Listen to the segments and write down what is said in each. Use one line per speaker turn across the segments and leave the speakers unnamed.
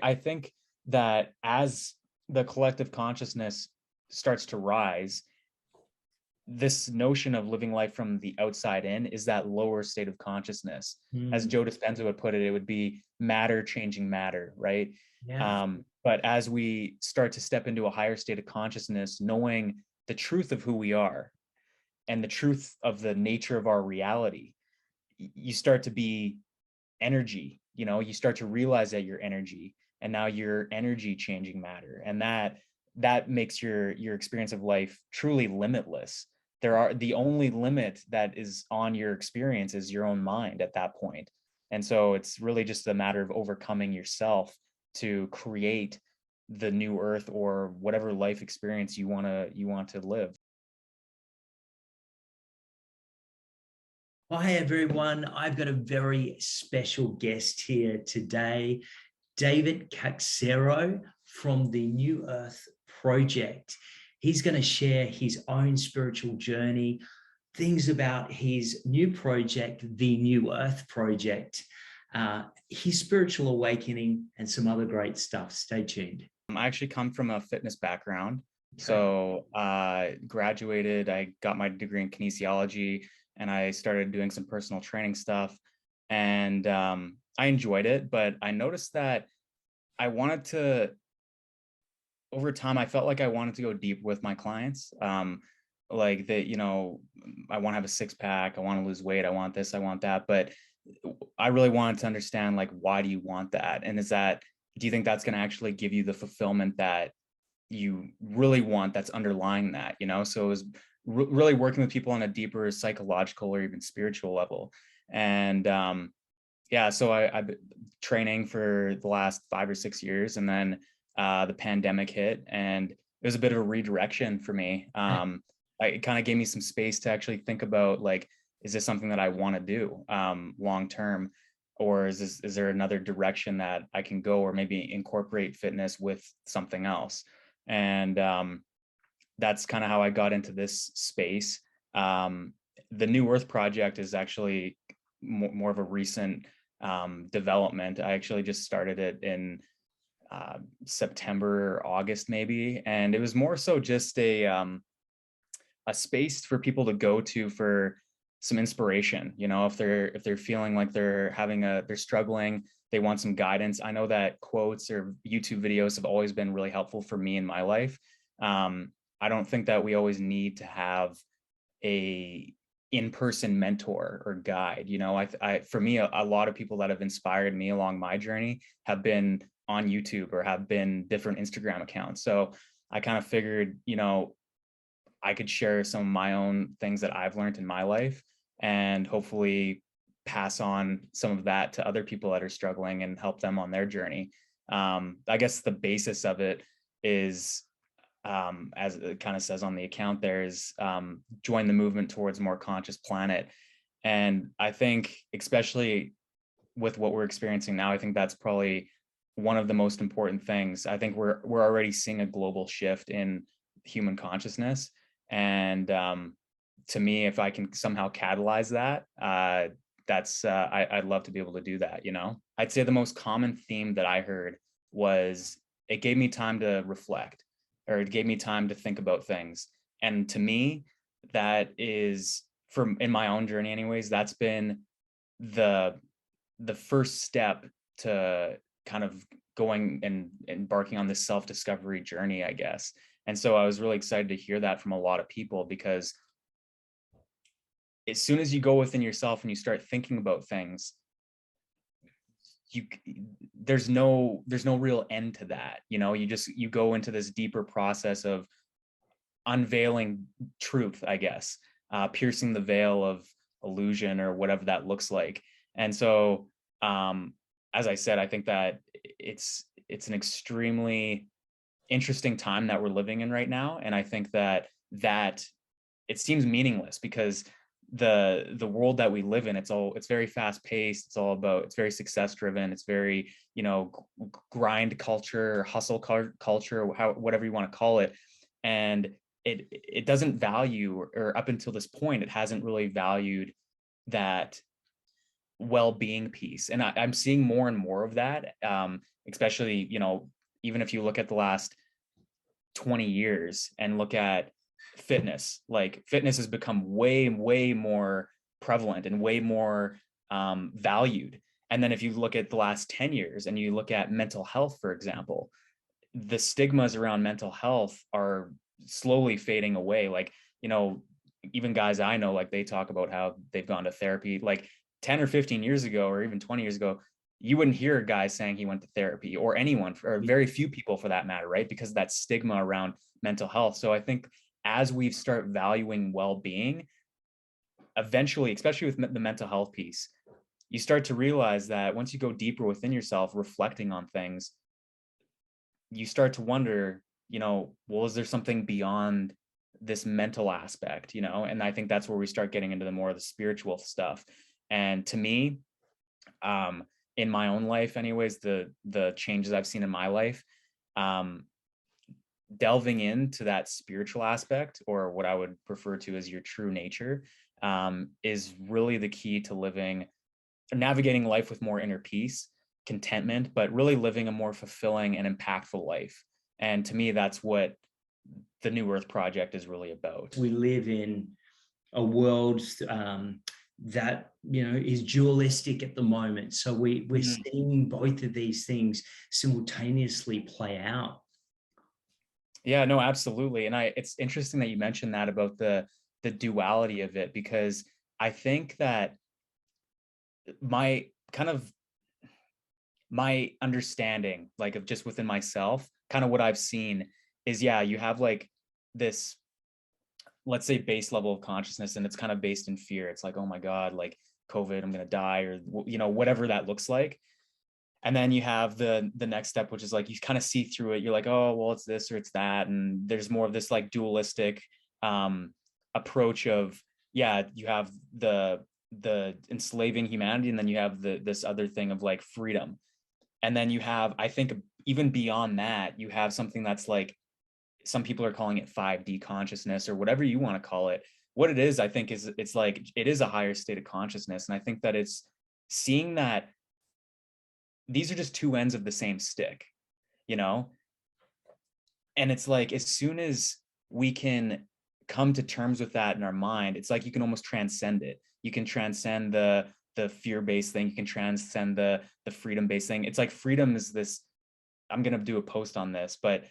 I think that as the collective consciousness starts to rise, this notion of living life from the outside in is that lower state of consciousness. As
Mm,
Joe Dispenza would put it, it would be matter changing matter, right?
yeah.
But as we start to step into a higher state of consciousness, knowing the truth of who we are and the truth of the nature of our reality, you start to be energy. You start to realize that you're energy, and now you're energy changing matter, and that makes your experience of life truly limitless. The only limit that is on your experience is your own mind at that point. And so it's really just a matter of overcoming yourself to create the new earth or whatever life experience you want to live.
Hi, everyone. I've got a very special guest here today, David Caixeiro from the New Earth Project. He's going to share his own spiritual journey, things about his new project, the New Earth Project, his spiritual awakening, and some other great stuff. Stay tuned.
I actually come from a fitness background.
Okay.
So graduated, I got my degree in kinesiology, and I started doing some personal training stuff. And I enjoyed it, but I noticed that I wanted to, over time, I felt like I wanted to go deep with my clients. Like that, I want to have a six pack, I want to lose weight, I want this, I want that. But I really wanted to understand, like, why do you want that? And do you think that's going to actually give you the fulfillment that you really want that's underlying that? So it was really working with people on a deeper psychological or even spiritual level. And yeah, so I've been training for the last 5 or 6 years, and then the pandemic hit, and it was a bit of a redirection for me. It kind of gave me some space to actually think about, like, is this something that I want to do long term, or is there another direction that I can go, or maybe incorporate fitness with something else? And that's kind of how I got into this space. The New Earth Project is actually more of a recent development. I actually just started it in September or August maybe, and it was more so just a space for people to go to for some inspiration. If they're feeling like they're struggling, they want some guidance. I know that quotes or YouTube videos have always been really helpful for me in my life. I don't think that we always need to have a in-person mentor or guide. For me, a lot of people that have inspired me along my journey have been on YouTube or have been different Instagram accounts. So I kind of figured, I could share some of my own things that I've learned in my life, and hopefully pass on some of that to other people that are struggling and help them on their journey. I guess the basis of it is, as it kind of says on the account, there is join the movement towards a more conscious planet. And I think, especially with what we're experiencing now, I think that's probably one of the most important things. I think we're already seeing a global shift in human consciousness, and to me, if I can somehow catalyze that, I'd love to be able to do that. I'd say the most common theme that I heard was, it gave me time to reflect, or it gave me time to think about things. And to me, that is, in my own journey anyways, that's been the first step to kind of going and embarking on this self-discovery journey, I guess. And so I was really excited to hear that from a lot of people, because as soon as you go within yourself and you start thinking about things, you there's no real end to that. You go into this deeper process of unveiling truth, I guess, piercing the veil of illusion, or whatever that looks like. And so, as I said, I think that it's an extremely interesting time that we're living in right now, and I think that it seems meaningless, because the world that we live in, it's very fast paced, it's very success driven, it's very, grind culture, hustle culture, whatever you want to call it. And it doesn't value, or up until this point, it hasn't really valued that well-being piece. And I'm seeing more and more of that, especially, even if you look at the last 20 years and look at fitness, like fitness has become way, way more prevalent and way more valued. And then if you look at the last 10 years and you look at mental health, for example, the stigmas around mental health are slowly fading away. Like, even guys I know, like they talk about how they've gone to therapy. Like 10 or 15 years ago, or even 20 years ago, you wouldn't hear a guy saying he went to therapy, or anyone, or very few people for that matter, right? Because of that stigma around mental health. So I think as we start valuing well-being, eventually, especially with the mental health piece, you start to realize that once you go deeper within yourself, reflecting on things, you start to wonder, well, is there something beyond this mental aspect, And I think that's where we start getting into the more of the spiritual stuff. And to me, in my own life anyways, the changes I've seen in my life, delving into that spiritual aspect, or what I would refer to as your true nature, is really the key to navigating life with more inner peace, contentment, but really living a more fulfilling and impactful life. And to me, that's what the New Earth Project is really about.
We live in a world that is dualistic at the moment, so we're seeing both of these things simultaneously play out.
Yeah, no, absolutely. And it's interesting that you mentioned that about the duality of it, because I think that my understanding, like, of just within myself, kind of what I've seen is, yeah, you have like this, let's say, base level of consciousness, and it's kind of based in fear. It's like, oh my God, like COVID, I'm going to die, or, whatever that looks like. And then you have the next step, which is like, you kind of see through it. You're like, oh, well, it's this or it's that. And there's more of this like dualistic approach of, yeah, you have the enslaving humanity, and then you have this other thing of like freedom. And then you have, I think, even beyond that, you have something that's like, some people are calling it 5D consciousness, or whatever you want to call it. What it is, I think, is it's like, it is a higher state of consciousness. And I think that it's seeing that these are just two ends of the same stick, and it's like, as soon as we can come to terms with that in our mind, it's like you can almost transcend it. You can transcend the fear-based thing. You can transcend the freedom-based thing. It's like freedom is this, I'm going to do a post on this, but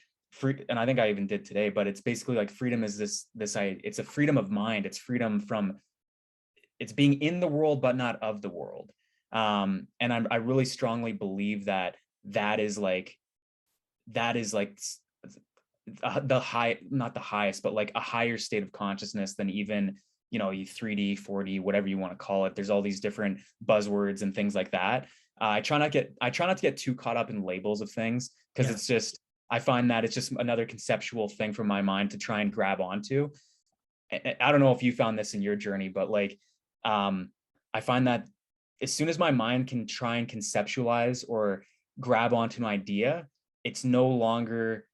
and I think I even did today, but it's basically like freedom is this it's a freedom of mind. It's freedom from, it's being in the world, but not of the world. And I really strongly believe that is like the high, not the highest, but like a higher state of consciousness than even, 3D, 4D, whatever you want to call it. There's all these different buzzwords and things like that. I try not to get too caught up in labels of things, because it's just, I find that it's just another conceptual thing from my mind to try and grab onto. I don't know if you found this in your journey, but like, I find that as soon as my mind can try and conceptualize or grab onto an idea, it's no longer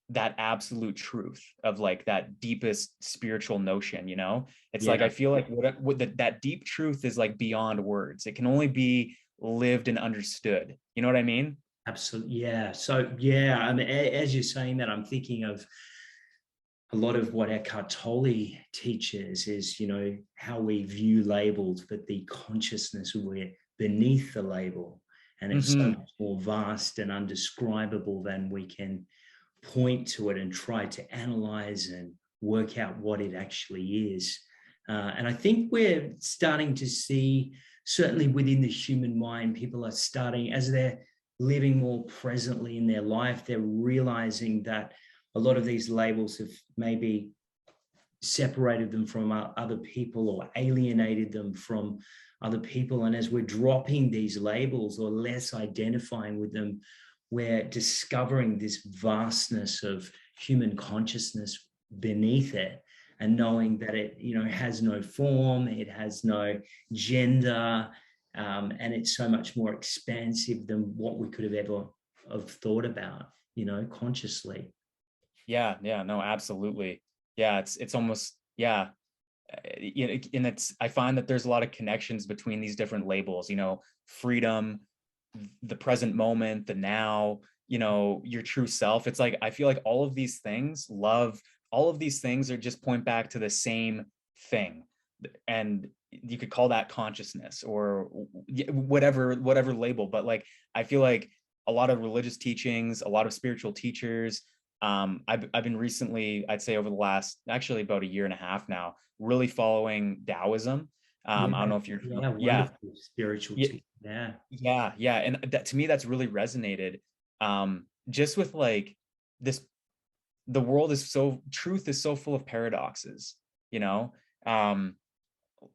that absolute truth of like that deepest spiritual notion. It's like, I feel like that deep truth is like beyond words. It can only be lived and understood. You know what I mean?
Absolutely. Yeah. So yeah, I mean, as you're saying that, I'm thinking of a lot of what Eckhart Tolle teaches is, how we view labels, but the consciousness we're beneath the label. And it's so much more vast and undescribable than we can point to it and try to analyze and work out what it actually is. And I think we're starting to see, certainly within the human mind, people are starting, as they're living more presently in their life, they're realizing that a lot of these labels have maybe separated them from other people or alienated them from other people. And as we're dropping these labels or less identifying with them, we're discovering this vastness of human consciousness beneath it, and knowing that it, has no form, it has no gender, and it's so much more expansive than what we could have ever have thought about, consciously.
Yeah, no, absolutely. Yeah, it's almost, yeah. you know, and I find that there's a lot of connections between these different labels, you know, freedom, the present moment, the now, you know, your true self. It's like, I feel like all of these things, love, all of these things are just point back to the same thing. And you could call that consciousness or whatever label. But like, I feel like a lot of religious teachings, a lot of spiritual teachers, I've been recently, I'd say over the last, actually about a year and a half now, really following Taoism. I don't know if you're,
Yeah,
yeah,
wonderful spiritual
yeah,
teacher. Yeah.
yeah. And that, to me, that's really resonated. Just with like this, the world is so, truth is so full of paradoxes, you know, um,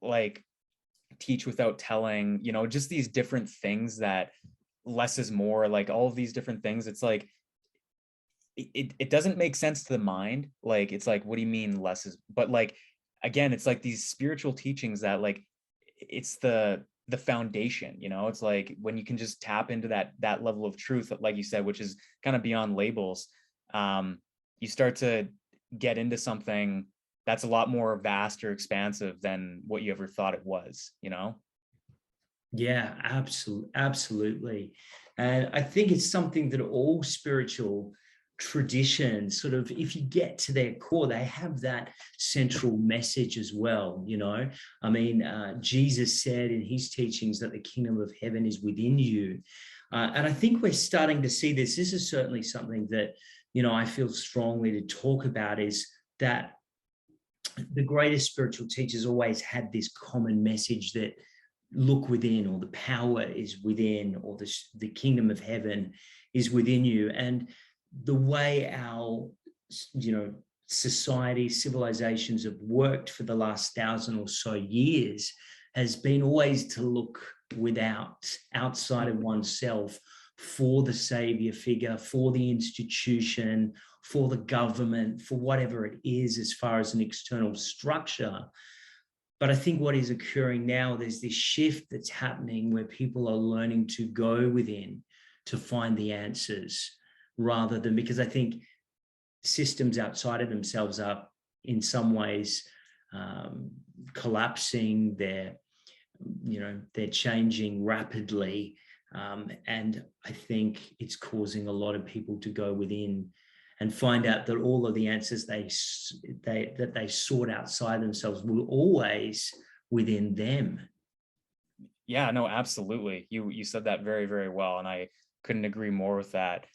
like teach without telling, you know, just these different things that less is more, like all of these different things. It's like, it doesn't make sense to the mind. Like, it's like, what do you mean less is, but like, again, it's like these spiritual teachings that like, it's the foundation, you know. It's like when you can just tap into that level of truth, like you said, which is kind of beyond labels, you start to get into something that's a lot more vast or expansive than what you ever thought it was, you know.
Yeah, absolutely. And I think it's something that all spiritual traditions sort of, if you get to their core, they have that central message as well. You know, I mean, Jesus said in his teachings that the kingdom of heaven is within you. And I think we're starting to see this. This is certainly something that, you know, I feel strongly to talk about, is that the greatest spiritual teachers always had this common message that look within, or the power is within, or the kingdom of heaven is within you. And the way our, you know, society, civilizations have worked for the last 1,000 or so years has been always to look outside of oneself, for the savior figure, for the institution, for the government, for whatever it is as far as an external structure. But I think what is occurring now, there's this shift that's happening where people are learning to go within to find the answers, rather than, because I think systems outside of themselves are in some ways collapsing. They're changing rapidly. And I think it's causing a lot of people to go within and find out that all of the answers that they sought outside themselves were always within them.
Yeah, no, absolutely. You said that very, very well, and I couldn't agree more with that.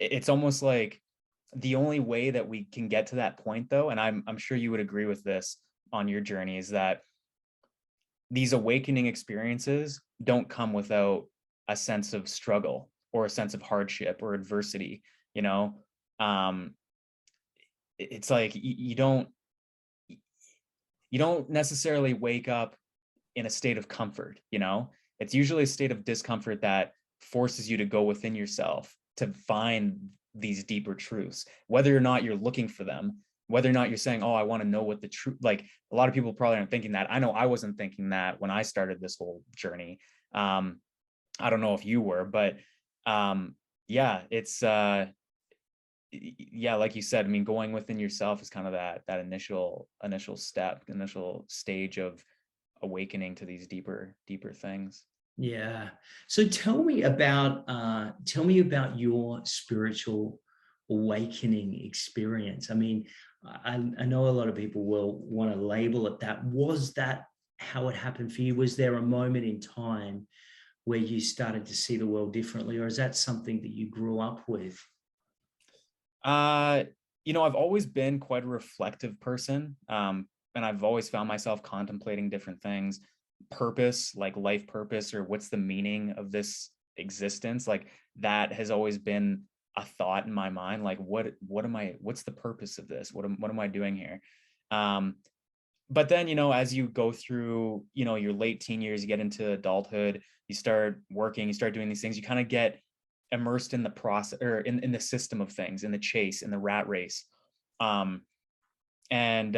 It's almost like the only way that we can get to that point, though, and I'm sure you would agree with this on your journey, is that these awakening experiences don't come without a sense of struggle or a sense of hardship or adversity, you know. um it's like you don't necessarily wake up in a state of comfort, you know. It's usually a state of discomfort that forces you to go within yourself to find these deeper truths, whether or not you're looking for them, whether or not you're saying, oh, I want to know what the truth, like a lot of people probably aren't thinking that. I know I wasn't thinking that when I started this whole journey. I don't know if you were, but yeah, it's yeah, like you said, I mean, going within yourself is kind of that initial step, initial stage of awakening to these deeper things.
Yeah. So tell me about your spiritual awakening experience. I mean, I know a lot of people will want to label it that. Was that how it happened for you? Was there a moment in time where you started to see the world differently, or is that something that you grew up with?
uh you know, I've always been quite a reflective person, and I've always found myself contemplating different things, purpose, like life purpose, or what's the meaning of this existence. Like, that has always been a thought in my mind, like what's the purpose of this, what am I doing here. um but then, you know, as you go through, you know, your late teen years, you get into adulthood, you start working, you start doing these things, you kind of get immersed in the process, or in the system of things, in the chase, in the rat race. um and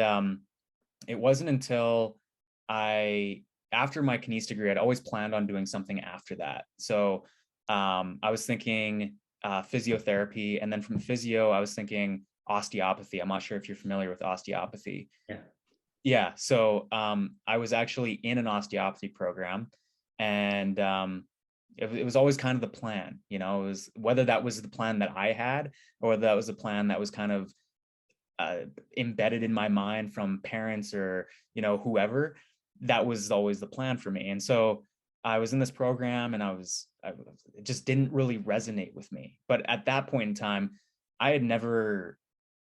It wasn't until I, after my kines degree, I'd always planned on doing something after that. So I was thinking physiotherapy, and then from physio, I was thinking osteopathy. I'm not sure if you're familiar with osteopathy.
Yeah.
Yeah. So I was actually in an osteopathy program, and it was always kind of the plan, you know, it was whether that was the plan that I had or whether that was the plan that was kind of uh, embedded in my mind from parents or, you know, whoever, that was always the plan for me. And so I was in this program and it just didn't really resonate with me. But at that point in time, I had never,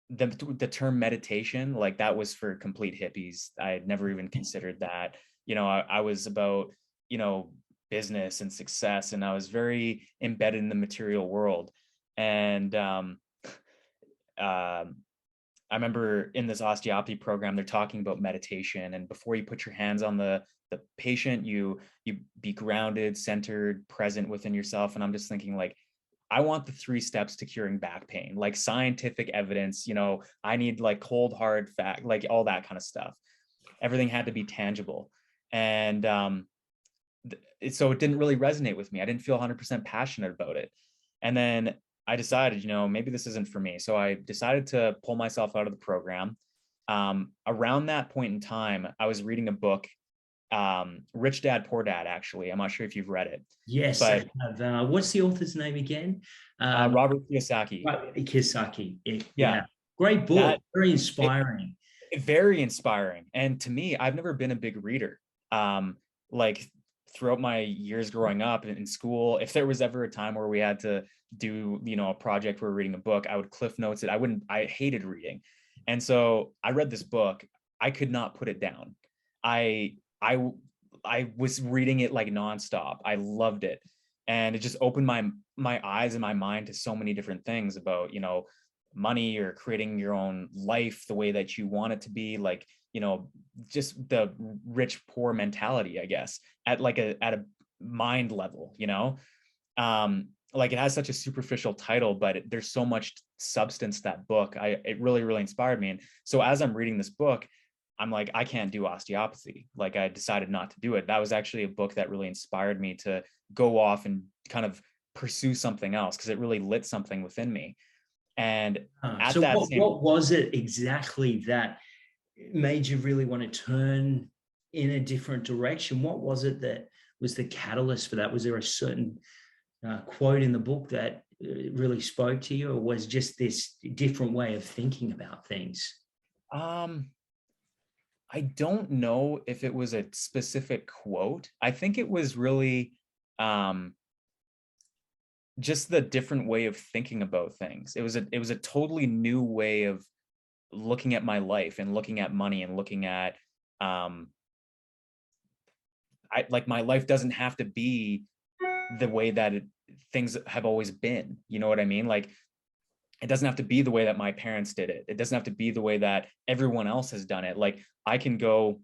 the term meditation, like that was for complete hippies. I had never even considered that. You know, I was about, you know, business and success, and I was very embedded in the material world. And um, I remember in this osteopathy program, they're talking about meditation, and before you put your hands on the patient, you be grounded, centered, present within yourself. And I'm just thinking, like, I want the 3 steps to curing back pain, like scientific evidence. You know, I need like cold hard fact, like all that kind of stuff. Everything had to be tangible, and so it didn't really resonate with me. I didn't feel 100% passionate about it. And then I decided, you know, maybe this isn't for me. So I decided to pull myself out of the program. Around that point in time, I was reading a book, Rich Dad Poor Dad. Actually, I'm not sure if you've read it,
Yes, I
but
have. What's the author's name again? Um,
Robert Kiyosaki.
Kiyosaki.
Yeah,
Yeah, great book,
that
very
it,
inspiring.
very inspiring. And to me, I've never been a big reader. Like throughout my years growing up in school, if there was ever a time where we had to do, you know, a project where we're reading a book, I would cliff notes it. I hated reading. And so I read this book. I could not put it down. I I was reading it like nonstop. I loved it. And it just opened my eyes and my mind to so many different things about, you know, money or creating your own life the way that you want it to be, like, you know, just the rich poor mentality, I guess, at like a mind level, you know. Like it has such a superficial title, but there's so much substance to that book. It really really inspired me. And so as I'm reading this book, I'm like, I can't do osteopathy. Like I decided not to do it. That was actually a book that really inspired me to go off and kind of pursue something else, because it really lit something within me. And at
So
that same,
what was it exactly that made you really want to turn in a different direction? What was it that was the catalyst for that? Was there a certain quote in the book that really spoke to you, or was just this different way of thinking about things?
um, I don't know if it was a specific quote. I think it was really um, just the different way of thinking about things. It was a totally new way of looking at my life and looking at money and looking at um, I like my life doesn't have to be the way that things have always been. You know what I mean? Like it doesn't have to be the way that my parents did it. It doesn't have to be the way that everyone else has done it. Like I can go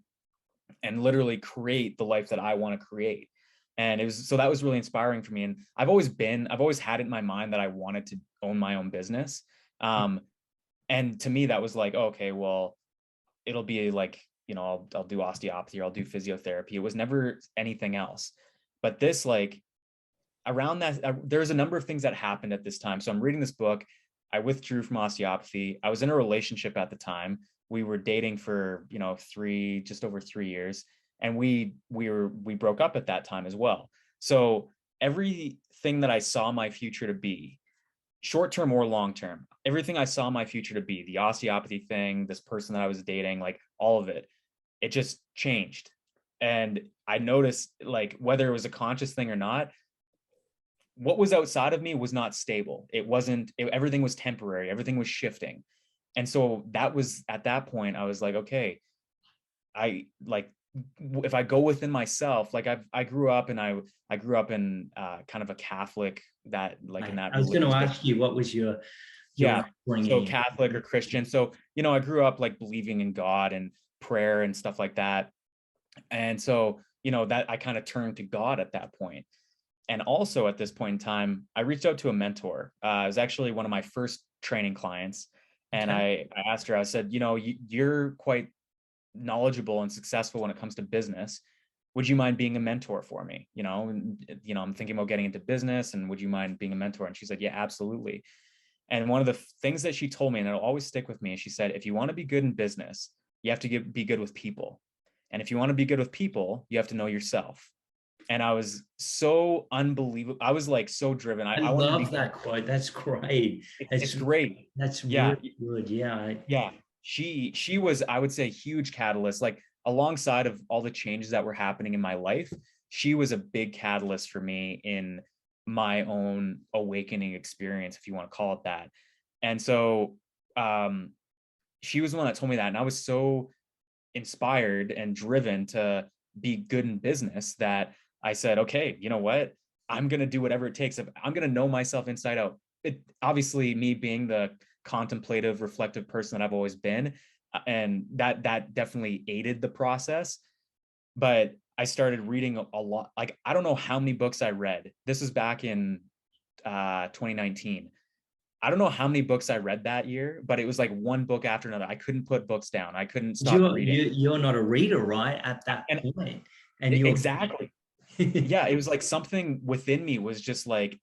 and literally create the life that I want to create. And it was, so that was really inspiring for me. And I've always had it in my mind that I wanted to own my own business. Um, and to me, that was like, okay, well, it'll be like, you know, I'll do osteopathy or I'll do physiotherapy. It was never anything else. But this, like, around that, there's a number of things that happened at this time. So I'm reading this book. I withdrew from osteopathy. I was in a relationship at the time. We were dating for, you know, just over 3 years, and we broke up at that time as well. So everything that I saw my future to be, short term or long term, everything I saw my future to be, the osteopathy thing, this person that I was dating, like all of it, it just changed. And I noticed, like, whether it was a conscious thing or not, what was outside of me was not stable. It wasn't, everything was temporary, everything was shifting. And so that was, at that point, I was like, okay, I like, if I go within myself, like I grew up and I grew up in kind of a Catholic, that like in that
I was going to
religious,
ask you, what was your
yeah, so
upbringing?
Catholic or Christian. So, you know, I grew up like believing in God and prayer and stuff like that. And so, you know, that I kind of turned to God at that point. And also at this point in time, I reached out to a mentor. It was actually one of my first training clients. And
Okay.
I asked her, I said, you know, you're quite knowledgeable and successful when it comes to business. Would you mind being a mentor for me? You know, I'm thinking about getting into business, and would you mind being a mentor? And she said, yeah, absolutely. And one of the things that she told me, and it'll always stick with me, she said, if you want to be good in business, you have to be good with people. And if you want to be good with people, you have to know yourself. And I was so unbelievable. I was like so driven.
I
I wanted to be,
love that quote. That's great.
it's great.
That's
Yeah.
really good. Yeah.
Yeah. She was, I would say, a huge catalyst, like alongside of all the changes that were happening in my life. She was a big catalyst for me in my own awakening experience, if you want to call it that. And so she was the one that told me that. And I was so inspired and driven to be good in business that I said, okay, you know what? I'm going to do whatever it takes. I'm going to know myself inside out. It obviously, me being the contemplative, reflective person that I've always been, and that definitely aided the process. But I started reading a lot. Like, I don't know how many books I read. This was back in 2019. I don't know how many books I read that year, but it was like one book after another. I couldn't put books down. I couldn't stop reading.
You're not a reader, right? At that
And
point. And you're
exactly. Yeah, it was like something within me was just like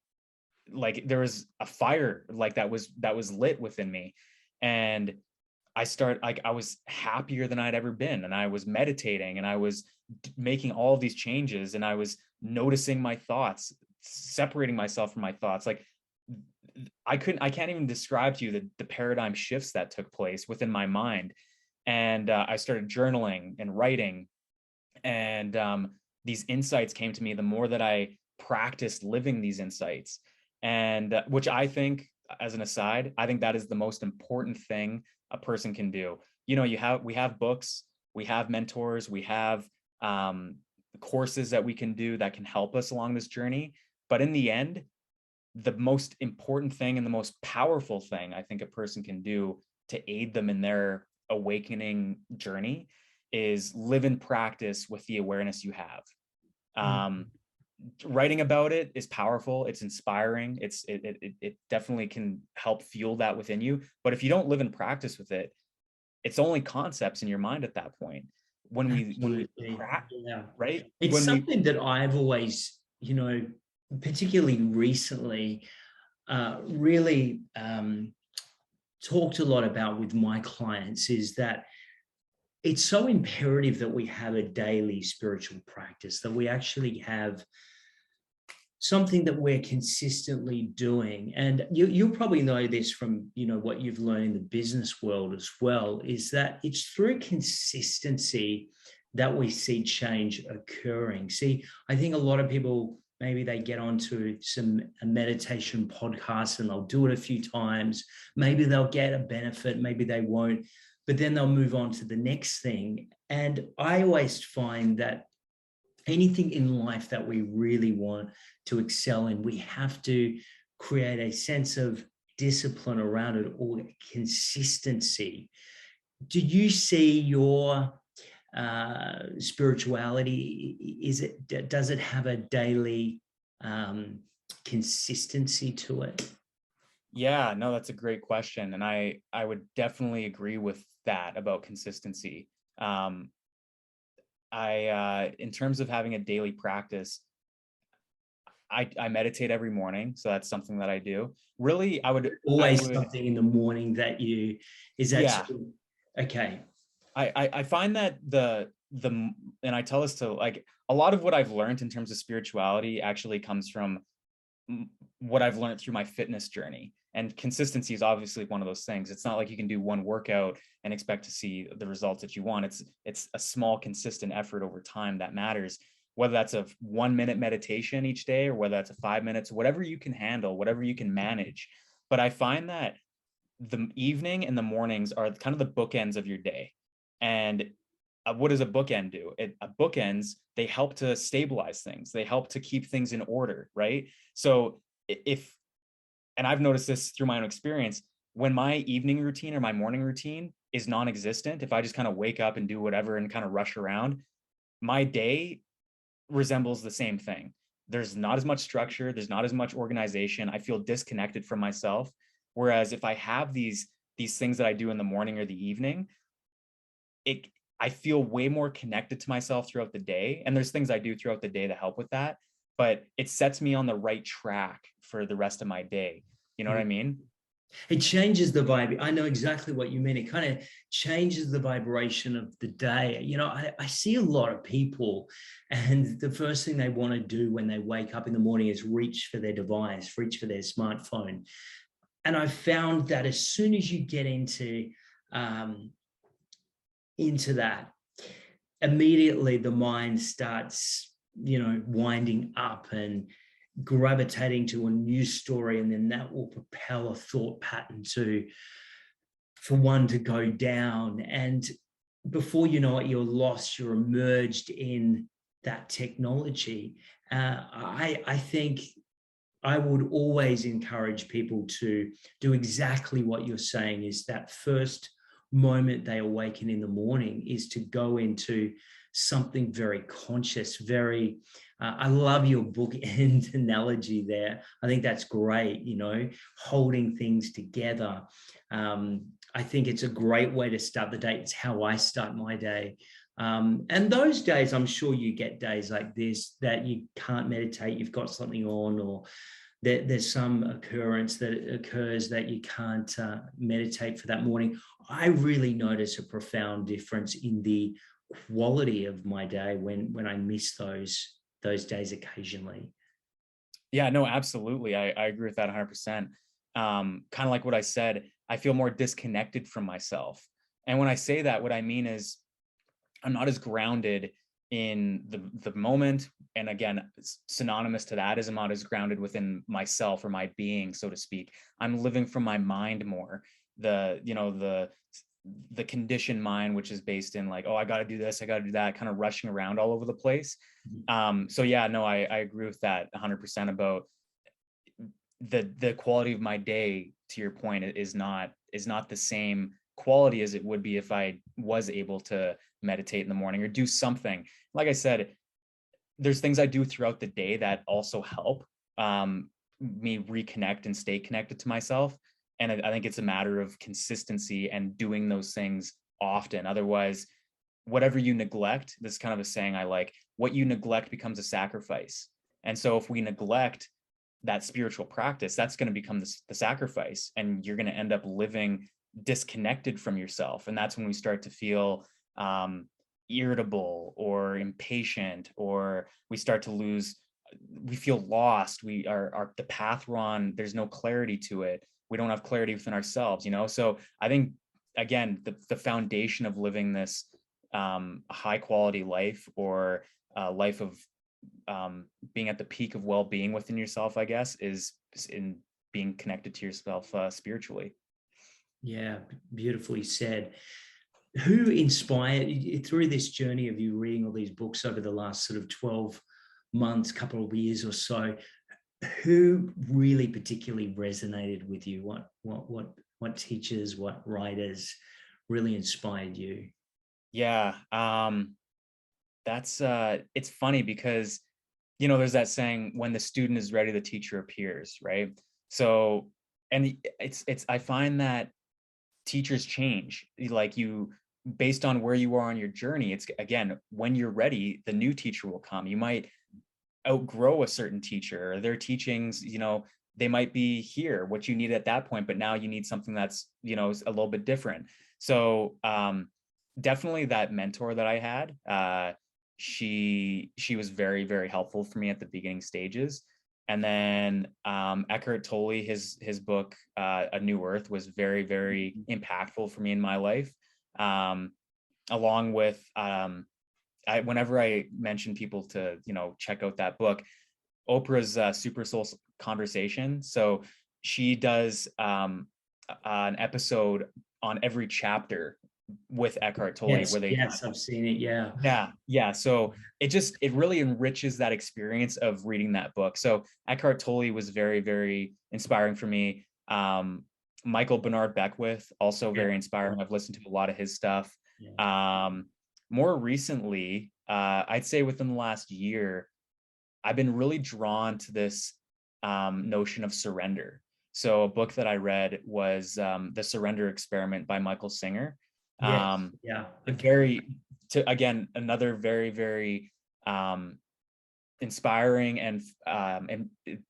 there was a fire like that was lit within me. And I was happier than I'd ever been, and I was meditating, and I was making all of these changes, and I was noticing my thoughts, separating myself from my thoughts. Like, I can't even describe to you the paradigm shifts that took place within my mind. And I started journaling and writing, and these insights came to me the more that I practiced living these insights. And which I think, as an aside, I think that is the most important thing a person can do. You know, we have books, we have mentors, we have courses that we can do that can help us along this journey. But in the end, the most important thing and the most powerful thing I think a person can do to aid them in their awakening journey is live in practice with the awareness you have. Writing about it is powerful. It's inspiring. It definitely can help fuel that within you. But if you don't live in practice with it, it's only concepts in your mind at that point. When we
yeah.
right?
It's
When
something that I've always, particularly recently, really talked a lot about with my clients is that it's so imperative that we have a daily spiritual practice, that we actually have something that we're consistently doing. And you'll probably know this from, what you've learned in the business world as well, is that it's through consistency that we see change occurring. See, I think a lot of people, maybe they get onto a meditation podcast and they'll do it a few times. Maybe they'll get a benefit, maybe they won't, but then they'll move on to the next thing. And I always find that anything in life that we really want to excel in, we have to create a sense of discipline around it, or consistency. Do you see your spirituality, does it have a daily consistency to it?
Yeah, no, that's a great question. And I would definitely agree with that about consistency. In terms of having a daily practice, I meditate every morning. So that's something that I do. Really,
always something in the morning that
yeah.
Okay.
I find that and I tell this to, like, a lot of what I've learned in terms of spirituality actually comes from what I've learned through my fitness journey. And consistency is obviously one of those things. It's not like you can do one workout and expect to see the results that you want. It's a small, consistent effort over time that matters, whether that's a 1 minute meditation each day, or whether that's a 5 minutes, whatever you can handle, whatever you can manage. But I find that the evening and the mornings are kind of the bookends of your day. And what does a bookend do? Bookends, they help to stabilize things. They help to keep things in order, right? So and I've noticed this through my own experience, when my evening routine or my morning routine is non-existent, if I just kind of wake up and do whatever and kind of rush around, my day resembles the same thing. There's not as much structure. There's not as much organization. I feel disconnected from myself. Whereas if I have these things that I do in the morning or the evening, I feel way more connected to myself throughout the day. And there's things I do throughout the day to help with that, but it sets me on the right track for the rest of my day. You know what I mean?
It changes the vibe. I know exactly what you mean. It kind of changes the vibration of the day. You know, I see a lot of people, and the first thing they want to do when they wake up in the morning is reach for their device, reach for their smartphone. And I found that as soon as you get um, into that, immediately the mind starts, winding up and gravitating to a news story, and then that will propel a thought pattern for one to go down. And before you know it, you're lost, you're immersed in that technology. I think I would always encourage people to do exactly what you're saying, is that first moment they awaken in the morning is to go into something very conscious, very, I love your bookend analogy there. I think that's great, holding things together. I think it's a great way to start the day. It's how I start my day. And those days, I'm sure you get days like this that you can't meditate, you've got something on, or there's some occurrence that occurs that you can't meditate for that morning. I really notice a profound difference in the quality of my day when I miss those days occasionally.
Yeah, no, absolutely. I agree with that 100%. Kind of like what I said, I feel more disconnected from myself. And when I say that, what I mean is I'm not as grounded in the moment. And again, synonymous to that is I'm not as grounded within myself or my being, so to speak. I'm living from my mind more. The conditioned mind, which is based in like, oh, I got to do this, I got to do that, kind of rushing around all over the place. So yeah, no, I agree with that 100% about the quality of my day. To your point, is not the same quality as it would be if I was able to meditate in the morning or do something. Like I said, there's things I do throughout the day that also help me reconnect and stay connected to myself. And I think it's a matter of consistency and doing those things often. Otherwise, whatever you neglect, this is kind of a saying I like, what you neglect becomes a sacrifice. And so if we neglect that spiritual practice, that's going to become the sacrifice, and you're going to end up living disconnected from yourself. And that's when we start to feel irritable or impatient, or we start to we feel lost. We are the path we're on, there's no clarity to it. We don't have clarity within ourselves, So I think, again, the foundation of living this high quality life, or life of being at the peak of well-being within yourself, I guess, is in being connected to yourself spiritually.
Yeah, beautifully said. Who inspired you through this journey of you reading all these books over the last sort of 12 months, couple of years or so? Who really particularly resonated with you? What teachers, what writers really inspired you?
Yeah, that's it's funny because there's that saying, when the student is ready, the teacher appears, right? So, and it's I find that teachers change, like, you, based on where you are on your journey. It's, again, when you're ready, the new teacher will come. You might outgrow a certain teacher, or their teachings, they might be here what you need at that point, but now you need something that's a little bit different. So definitely that mentor that I had, she was very, very helpful for me at the beginning stages. And then Eckhart Tolle, his book A New Earth, was very, very impactful for me in my life. Along with whenever I mention people to check out that book, Oprah's Super Soul Conversation. So she does an episode on every chapter with Eckhart Tolle,
Yes,
where they
yes, I've seen it. Yeah.
yeah. So it really enriches that experience of reading that book. So Eckhart Tolle was very, very inspiring for me. Michael Bernard Beckwith, also very inspiring. I've listened to a lot of his stuff.
Yeah.
More recently, I'd say within the last year, I've been really drawn to this notion of surrender. So a book that I read was The Surrender Experiment by Michael Singer.
Yes. Yeah.
Again, another very, very inspiring and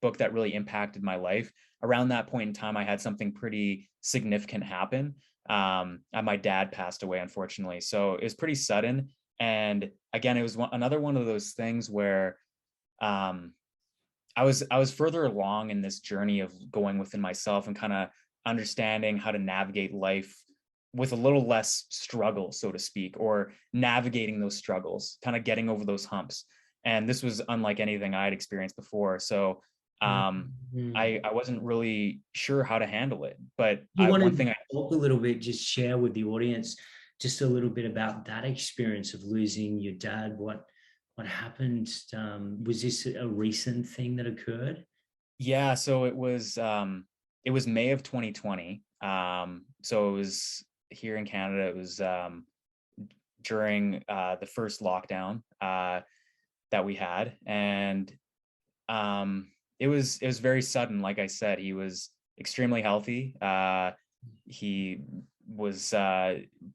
book that really impacted my life. around that point in time, I had something pretty significant happen. And my dad passed away, unfortunately. So it was pretty sudden. And again, it was another one of those things where um, I was further along in this journey of going within myself and kind of understanding how to navigate life with a little less struggle, so to speak, or navigating those struggles, kind of getting over those humps. And this was unlike anything I had experienced before. So
Mhm.
I wasn't really sure how to handle it. But
You want
one
to
thing I
talk a little bit, just share with the audience just a little bit about that experience of losing your dad. What happened? Was this a recent thing that occurred?
Yeah, so it was May of 2020. So it was here in Canada. It was during the first lockdown that we had, and it was very sudden. Like I said, he was extremely healthy. He was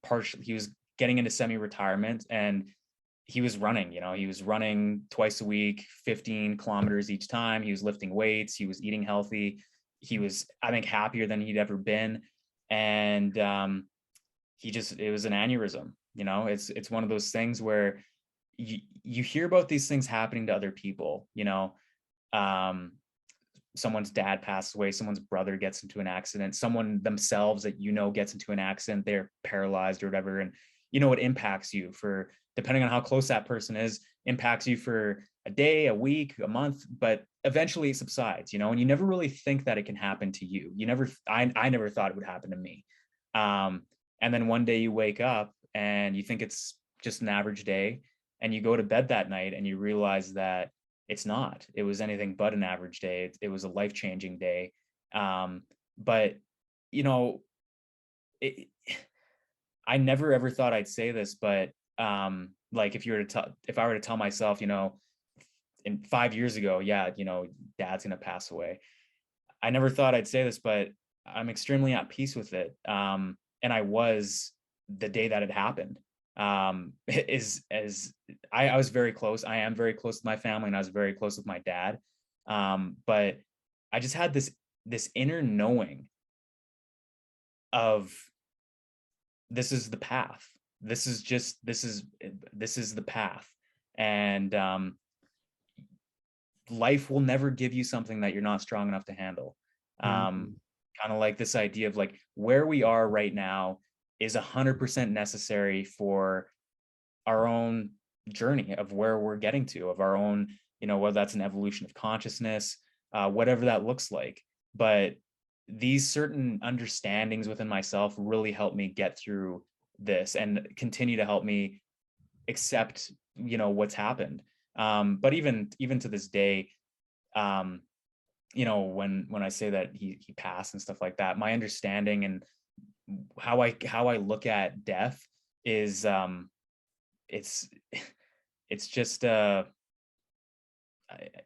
partially he was getting into semi-retirement, and he was running. He was running twice a week, 15 kilometers each time. He was lifting weights. He was eating healthy. He was, I think, happier than he'd ever been. And it was an aneurysm. It's one of those things where you hear about these things happening to other people. Um, Someone's dad passes away, someone's brother gets into an accident, someone themselves that gets into an accident, they're paralyzed or whatever, and it impacts you for, depending on how close that person is, impacts you for a day, a week, a month, but eventually it subsides, and you never really think that it can happen to you. I never thought it would happen to me. um, and then one day you wake up and you think it's just an average day, and you go to bed that night and you realize that it's not. It was anything but an average day. It was a life-changing day. But you know, it, I never ever thought I'd say this, but like if I were to tell myself, in 5 years ago, yeah, dad's gonna pass away. I never thought I'd say this, but I'm extremely at peace with it. And I was the day that it happened. Is as I was very close. I am very close to my family, and I was very close with my dad. But I just had this inner knowing of, this is the path. This is the path, and life will never give you something that you're not strong enough to handle. Um,
Mhm.
Kind of like this idea of, like, where we are right now is 100% necessary for our own journey of where we're getting to, of our own, whether that's an evolution of consciousness, whatever that looks like. But these certain understandings within myself really help me get through this and continue to help me accept, what's happened. But even to this day, um, when I say that he passed and stuff like that, my understanding and how I look at death is, it's it's just I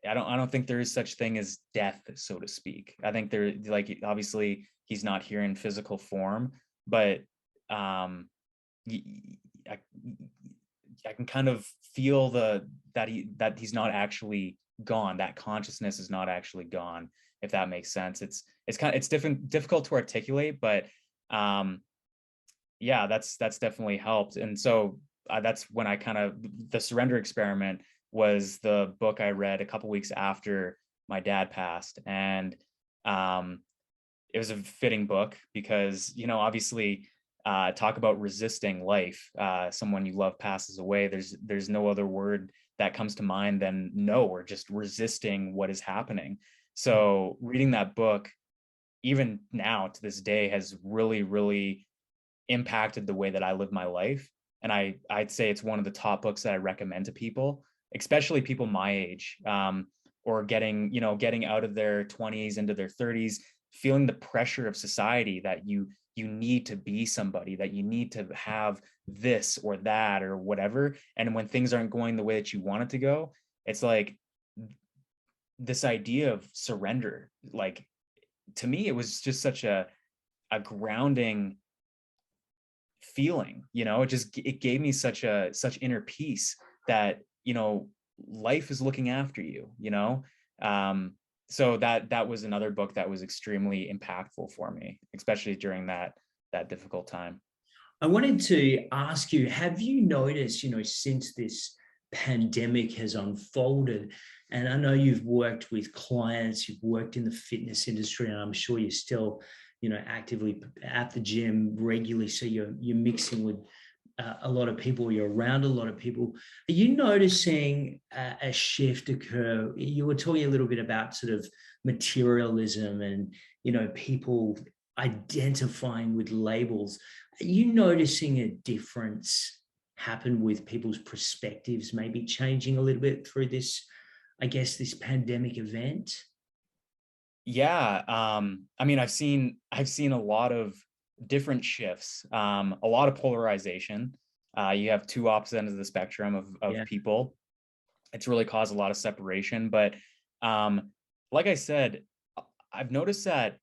don't think there is such thing as death, so to speak. I think there, like, obviously he's not here in physical form, but um y- I, I can kind of feel that he's not actually gone. That consciousness is not actually gone, if that makes sense. It's difficult to articulate, but um yeah, that's definitely helped. And so that's when I kind of, the surrender experiment was the book I read a couple weeks after my dad passed. And um it was a fitting book because, obviously, talk about resisting life. Someone you love passes away. There's no other word that comes to mind than no, or just resisting what is happening. So reading that book, even now to this day, has really, really impacted the way that I live my life. And I'd say it's one of the top books that I recommend to people, especially people my age, or getting out of their 20s into their 30s, feeling the pressure of society that you need to be somebody, that you need to have this or that or whatever. And when things aren't going the way that you want it to go, it's like this idea of surrender. Like, to me, it was just such a grounding feeling. It gave me such inner peace that life is looking after you. um so that was another book that was extremely impactful for me, especially during that difficult time.
I wanted to ask you, have you noticed, since this pandemic has unfolded, and I know you've worked with clients, you've worked in the fitness industry, and I'm sure you're still, actively at the gym regularly. So you're mixing with a lot of people, you're around a lot of people. Are you noticing a shift occur? You were talking a little bit about sort of materialism and, people identifying with labels. Are you noticing a difference happen with people's perspectives, maybe changing a little bit through this, I guess, this pandemic event?
Yeah, I mean, I've seen a lot of different shifts, a lot of polarization. You have two opposite ends of the spectrum of
Yeah.
people. It's really caused a lot of separation. But um, like I said, I've noticed that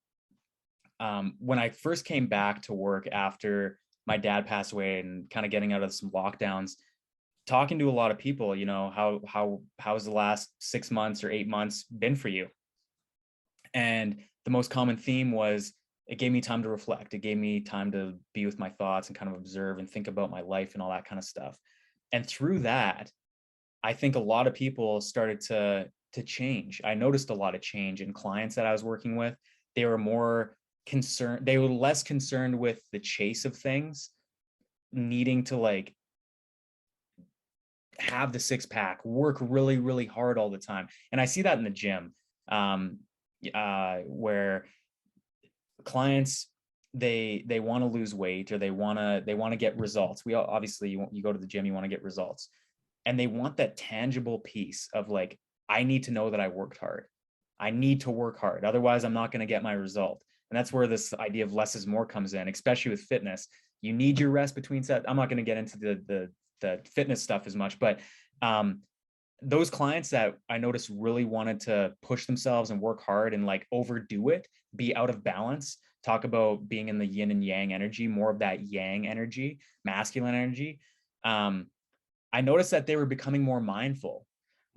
when I first came back to work after my dad passed away and kind of getting out of some lockdowns, talking to a lot of people, how's the last 6 months or 8 months been for you? And the most common theme was it gave me time to reflect. It gave me time to be with my thoughts and kind of observe and think about my life and all that kind of stuff. And through that, I think a lot of people started to change. I noticed a lot of change in clients that I was working with. They were more concerned, they were less concerned with the chase of things, needing to like have the six pack, work really, really hard all the time. And I see that in the gym, where clients, they want to lose weight, or they want to get results. We all, obviously you go to the gym, you want to get results, and they want that tangible piece of like, I need to know that I worked hard. I need to work hard. Otherwise, I'm not going to get my result. And that's where this idea of less is more comes in, especially with fitness. You need your rest between sets. I'm not going to get into the fitness stuff as much, but those clients that I noticed really wanted to push themselves and work hard and like overdo it, be out of balance, talk about being in the yin and yang energy, more of that yang energy, masculine energy. I noticed that they were becoming more mindful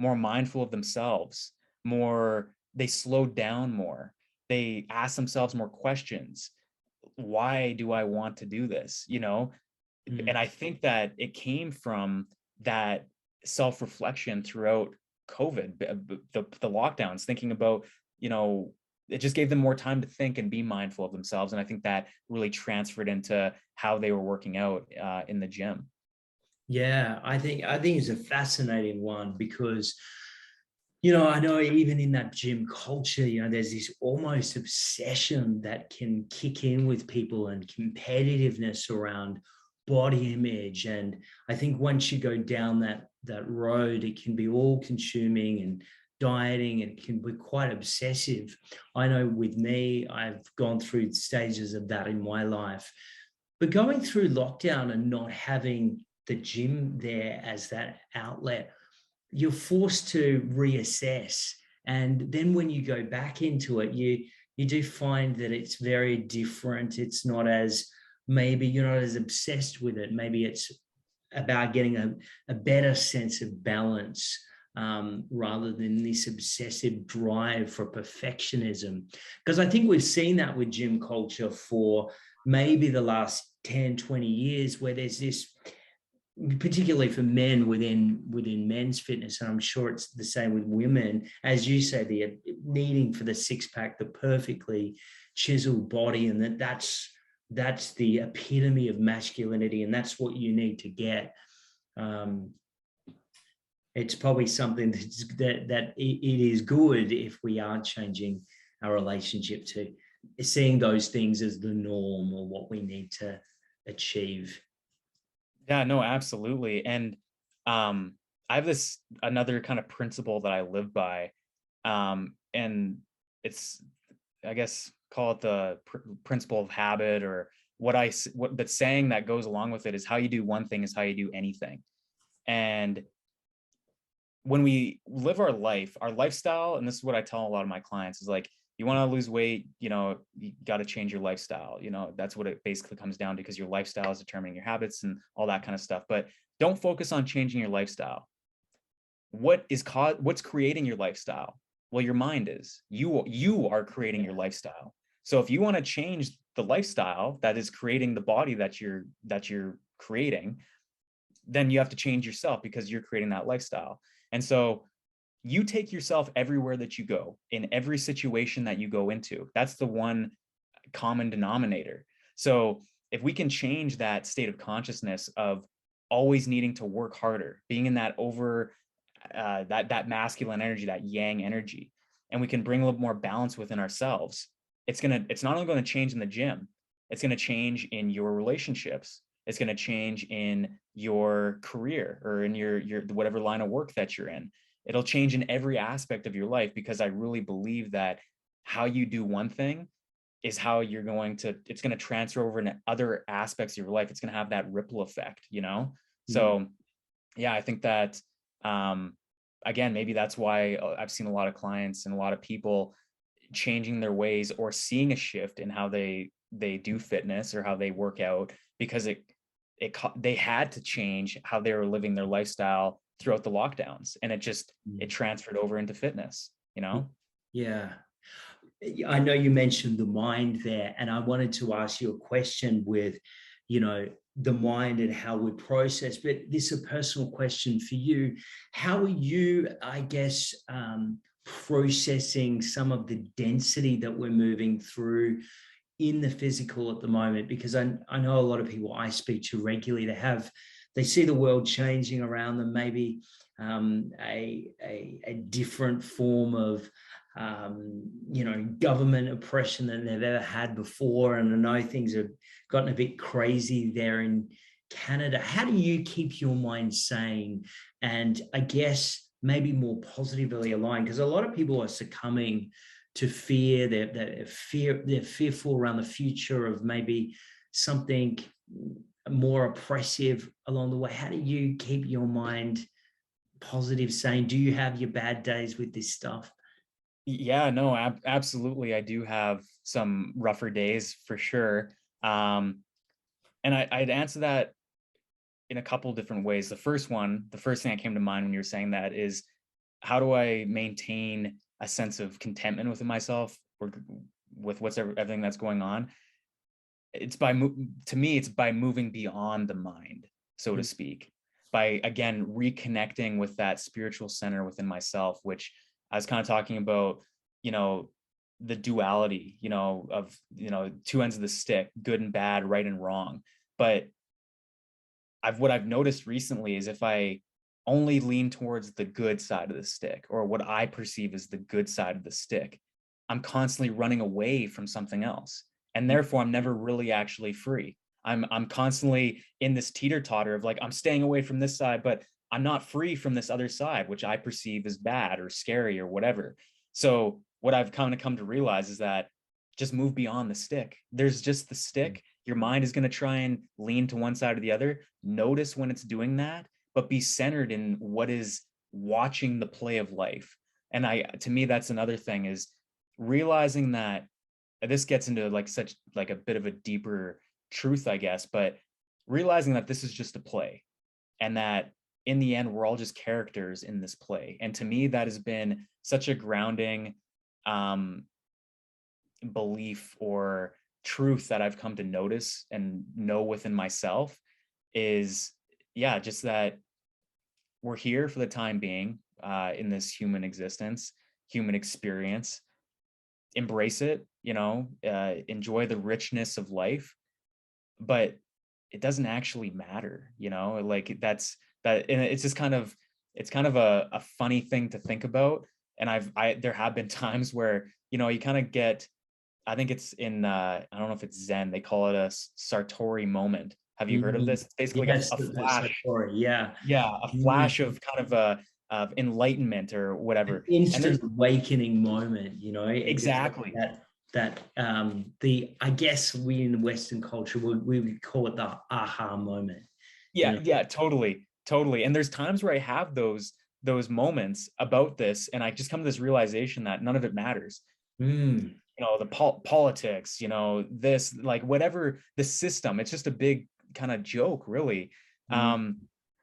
of themselves, they slowed down more. They asked themselves more questions. Why do I want to do this? And
Mm.
I think that it came from that self-reflection throughout COVID, the lockdowns, thinking about, it just gave them more time to think and be mindful of themselves. And I think that really transferred into how they were working out in the gym.
Yeah, I think it's a fascinating one because I know even in that gym culture, there's this almost obsession that can kick in with people and competitiveness around body image. And I think once you go down that road, it can be all consuming and dieting, and it can be quite obsessive. I know with me, I've gone through stages of that in my life. But going through lockdown and not having the gym there as that outlet, you're forced to reassess. And then when you go back into it, you do find that it's very different. It's not as, maybe you're not as obsessed with it. Maybe it's about getting a better sense of balance, rather than this obsessive drive for perfectionism. Because I think we've seen that with gym culture for maybe the last 10, 20 years, where there's this, particularly for men within men's fitness, and I'm sure it's the same with women, as you say, the needing for the six pack, the perfectly chiseled body, and that's the epitome of masculinity, and that's what you need to get. It's probably something that it is good if we are changing our relationship to seeing those things as the norm or what we need to achieve.
Yeah, no, absolutely. And I have this another kind of principle that I live by. And it's, I guess, call it the principle of habit, or what the saying that goes along with it is, how you do one thing is how you do anything. And when we live our lifestyle, and this is what I tell a lot of my clients, is like, you want to lose weight, you got to change your lifestyle. That's what it basically comes down to, because your lifestyle is determining your habits and all that kind of stuff. But don't focus on changing your lifestyle. What's creating your lifestyle? Well, your mind is. You are creating your lifestyle. So if you want to change the lifestyle that is creating the body that you're creating, then you have to change yourself because you're creating that lifestyle. And so you take yourself everywhere that you go, in every situation that you go into. That's the one common denominator. So if we can change that state of consciousness of always needing to work harder, being in that that masculine energy, that yang energy, and we can bring a little more balance within ourselves, it's not only going to change in the gym, it's going to change in your relationships. It's going to change in your career or in your whatever line of work that you're in. It'll change in every aspect of your life, because I really believe that how you do one thing is how it's going to transfer over into other aspects of your life. It's going to have that ripple effect, you know? So yeah, I think that, again, maybe that's why I've seen a lot of clients and a lot of people changing their ways or seeing a shift in how they do fitness or how they work out, because they had to change how they were living their lifestyle throughout the lockdowns, and it transferred over into fitness, you know?
Yeah. I know you mentioned the mind there, and I wanted to ask you a question with, the mind and how we process, but this is a personal question for you. How are you, I guess, processing some of the density that we're moving through in the physical at the moment? Because I know a lot of people I speak to regularly, they see the world changing around them, maybe a different form of government oppression than they've ever had before. And I know things have gotten a bit crazy there in Canada. How do you keep your mind sane and, I guess, maybe more positively aligned? Because a lot of people are succumbing to fear. They're fearful around the future of maybe something more oppressive along the way. How do you keep your mind positive, sane? Do you have your bad days with this stuff?
Yeah, no, absolutely. I do have some rougher days for sure. And I'd answer that in a couple different ways. The first thing that came to mind when you were saying that is, how do I maintain a sense of contentment within myself or with everything that's going on? To me, it's by moving beyond the mind, so to speak, by, again, reconnecting with that spiritual center within myself, which I was kind of talking about, the duality, of, two ends of the stick, good and bad, right and wrong. But what I've noticed recently is, if I only lean towards the good side of the stick, or what I perceive as the good side of the stick, I'm constantly running away from something else. And therefore I'm never really actually free. I'm constantly in this teeter-totter of, like, I'm staying away from this side, but I'm not free from this other side, which I perceive as bad or scary or whatever. So what I've kind of come to realize is that just move beyond the stick. There's just the stick. Your mind is going to try and lean to one side or the other. Notice when it's doing that, but be centered in what is watching the play of life. And to me, that's another thing, is realizing that this gets into a bit of a deeper truth, I guess, but realizing that this is just a play, and that in the end, we're all just characters in this play. And to me, that has been such a grounding belief or truth that I've come to notice and know within myself, is, yeah, just that we're here for the time being, in this human existence, human experience. Embrace it, enjoy the richness of life, but it doesn't actually matter, like and it's just it's kind of a funny thing to think about. And there have been times where, you kind of get, I think it's in, I don't know if it's Zen, they call it a Sartori moment. Have you heard of this? It's basically
Yes,
a flash.
Sartori, yeah.
Yeah, a flash of kind of enlightenment or whatever. And
Instant
there's
awakening moment,
exactly.
I guess we in the Western culture we would call it the aha moment.
Yeah, totally. And there's times where I have those moments about this, and I just come to this realization that none of it matters. The politics, this, like, whatever the system, it's just a big kind of joke, really.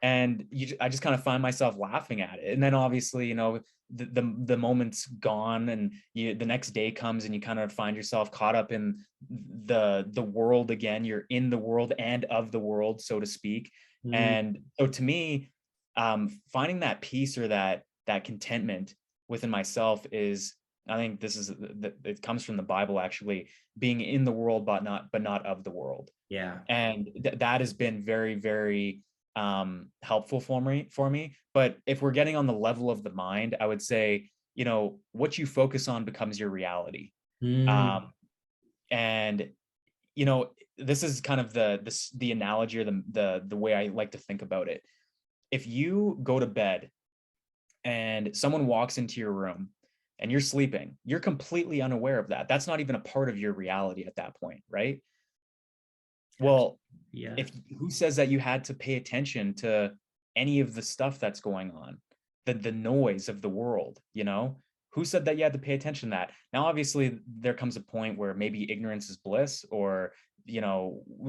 And I just kind of find myself laughing at it. And then obviously, the moment's gone, and the next day comes, and you kind of find yourself caught up in the world again. You're in the world and of the world, so to speak.
Mm,
And so to me, finding that peace, or that contentment within myself, is, I think this is, it comes from the Bible, actually, being in the world, but not of the world.
yeah.
And that has been very, very helpful for me. But if we're getting on the level of the mind, I would say, what you focus on becomes your reality.
Mm,
um and this is kind of the analogy, or the way I like to think about it. If you go to bed and someone walks into your room and you're sleeping, you're completely unaware of that. That's not even a part of your reality at that point, right? Well,
yeah.
if who says that you had to pay attention to any of the stuff that's going on, the noise of the world, who said that you had to pay attention to that? Now, obviously, there comes a point where maybe ignorance is bliss, or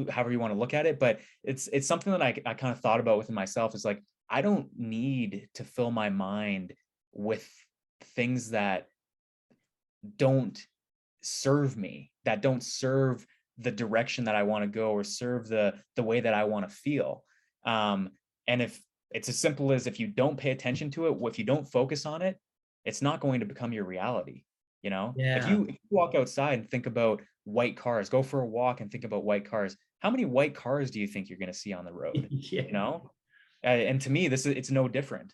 however you want to look at it. But it's something that I kind of thought about within myself. Is like, I don't need to fill my mind with things that don't serve me, that don't serve the direction that I want to go, or serve the way that I want to feel. And if it's as simple as, if you don't pay attention to it, if you don't focus on it, it's not going to become your reality. If
Yeah.
you walk outside and think about white cars, go for a walk and think about white cars, how many white cars do you think you're going to see on the road?
Yeah.
And to me, it's no different.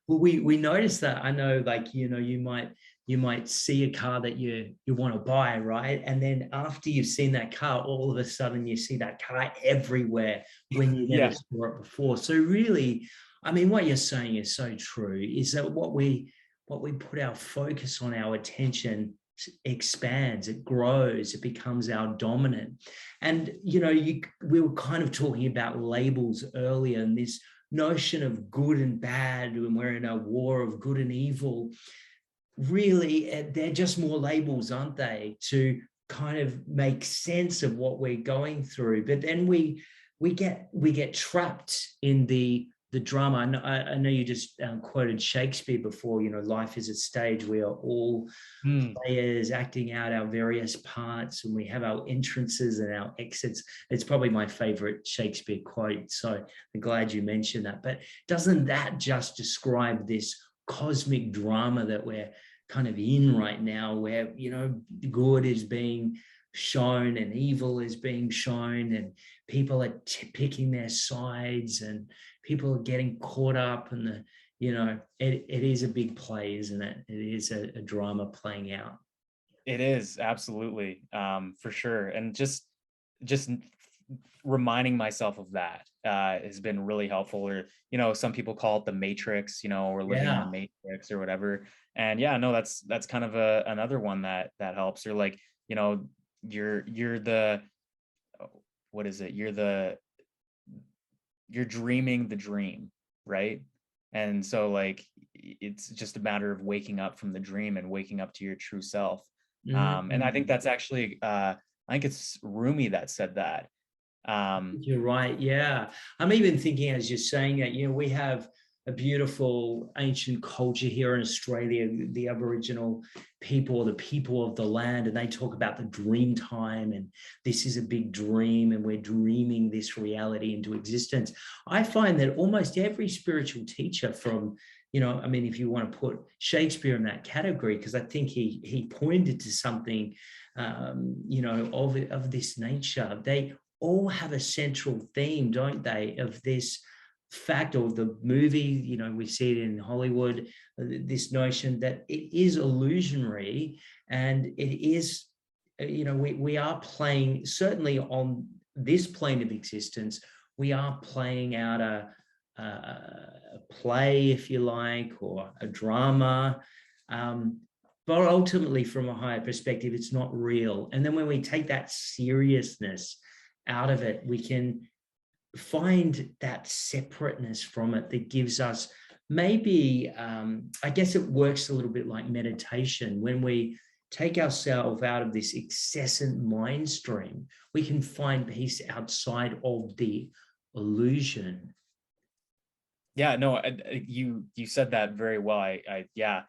Well, we noticed that. I know, like, you might see a car that you want to buy, right? And then after you've seen that car, all of a sudden you see that car everywhere when you never
Yeah,
saw it before. So really, I mean, what you're saying is so true, is that what we put our focus on, our attention expands, it grows, it becomes our dominant. And we were kind of talking about labels earlier, and this notion of good and bad, and we're in a war of good and evil. Really, they're just more labels, aren't they, to kind of make sense of what we're going through. But then we get trapped in the drama. I know you just quoted Shakespeare before. Life is a stage. We are all
mm,
players acting out our various parts, and we have our entrances and our exits. It's probably my favorite Shakespeare quote, so I'm glad you mentioned that. But doesn't that just describe this cosmic drama that we're kind of in right now, where good is being shown and evil is being shown, and people are picking their sides, and people are getting caught up, and it is a big play, isn't it? It is a drama playing out.
it is, absolutely, for sure. And just reminding myself of that has been really helpful. Or some people call it the matrix, we're living in the
Yeah.
matrix or whatever. And yeah, no, that's kind of another one that helps. Or like, you're the, what is it, you're dreaming the dream, right? And so, like, it's just a matter of waking up from the dream and waking up to your true self. And I think
Mm.
that's actually, I think it's Rumi that said that. um
You're right. Yeah. I'm even thinking, as you're saying that, we have a beautiful ancient culture here in Australia, the Aboriginal people, the people of the land, and they talk about the dream time, and this is a big dream, and we're dreaming this reality into existence. I find that almost every spiritual teacher from, I mean, if you want to put Shakespeare in that category, because I think he pointed to something, of this nature. They all have a central theme, don't they, of this fact, of the movie, we see it in Hollywood, this notion that it is illusionary, and it is, we are playing, certainly on this plane of existence, we are playing out a play, if you like, or a drama. But ultimately, from a higher perspective, it's not real. And then when we take that seriousness out of it, we can find that separateness from it that gives us, maybe, I guess it works a little bit like meditation. When we take ourselves out of this incessant mind stream, we can find peace outside of the illusion.
Yeah, no, you said that very well. Yeah,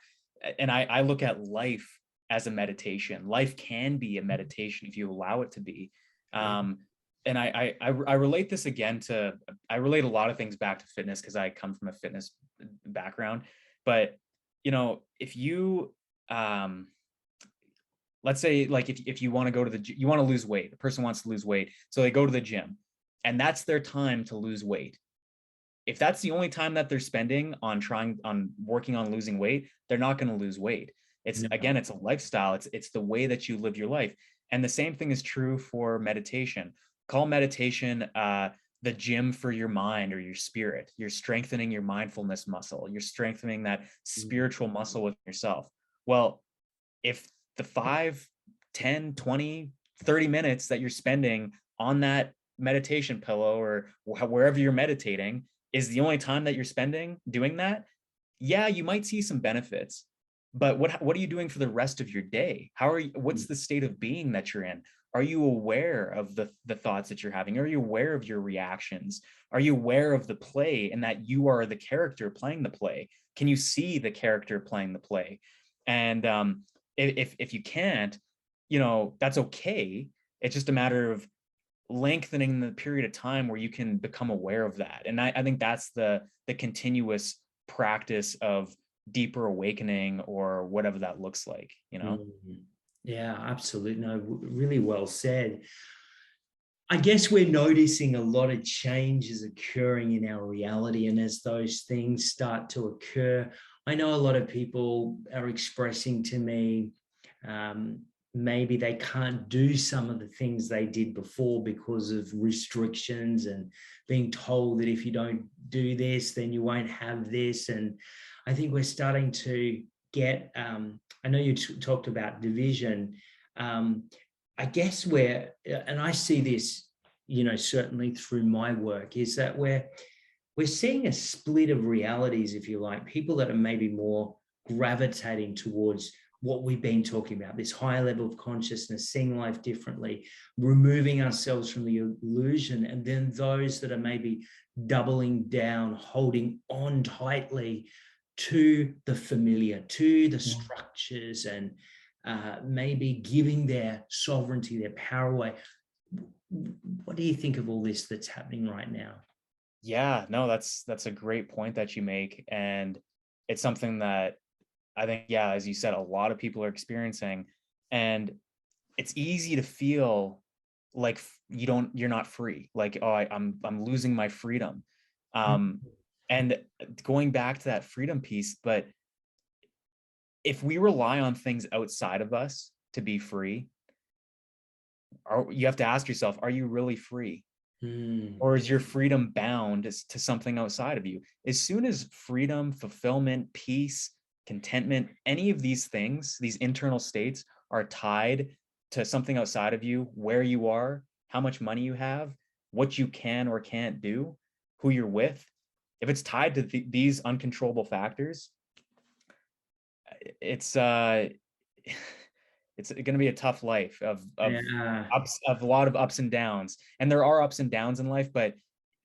and I look at life as a meditation. Life can be a meditation if you allow it to be.
Yeah.
Um, and I relate this again to, I relate a lot of things back to fitness because I come from a fitness background. But if you let's say, like, if you want to go to you want to lose weight, the person wants to lose weight, so they go to the gym, and that's their time to lose weight. If that's the only time that they're spending on working on losing weight, they're not going to lose weight. It's,
No.
again, it's a lifestyle. It's the way that you live your life. And the same thing is true for meditation. Call meditation the gym for your mind or your spirit. You're strengthening your mindfulness muscle. You're strengthening that spiritual muscle within yourself. Well, if the 5, 10, 20, 30 minutes that you're spending on that meditation pillow or wherever you're meditating is the only time that you're spending doing that, yeah, you might see some benefits. But what are you doing for the rest of your day? What's the state of being that you're in? Are you aware of the thoughts that you're having? Are you aware of your reactions? Are you aware of the play and that you are the character playing the play? Can you see the character playing the play? And if you can't, that's okay. It's just a matter of lengthening the period of time where you can become aware of that. And I think that's the continuous practice of deeper awakening or whatever that looks like.
Mhm. Yeah, absolutely. No, really well said. I guess we're noticing a lot of changes occurring in our reality. And as those things start to occur, I know a lot of people are expressing to me um, maybe they can't do some of the things they did before because of restrictions and being told that if you don't do this, then you won't have this. And I think we're starting to get, I know you talked about division. I guess and I see this, certainly through my work, is that we're seeing a split of realities, if you like, people that are maybe more gravitating towards what we've been talking about, this higher level of consciousness, seeing life differently, removing ourselves from the illusion, and then those that are maybe doubling down, holding on tightly to the familiar, to the structures, and maybe giving their sovereignty, their power away. What do you think of all this that's happening right now?
Yeah, no, that's a great point that you make. And it's something that I think, yeah, as you said, a lot of people are experiencing. And it's easy to feel like you're not free. Like, oh, I'm losing my freedom. Um, and going back to that freedom piece, but if we rely on things outside of us to be free, you have to ask yourself, are you really free?
Mm.
Or is your freedom bound to something outside of you? As soon as freedom, fulfillment, peace, contentment, any of these things, these internal states are tied to something outside of you, where you are, how much money you have, what you can or can't do, who you're with, if it's tied to these uncontrollable factors, it's it's going to be a tough life
Yeah.
of a lot of ups and downs. And there are ups and downs in life, but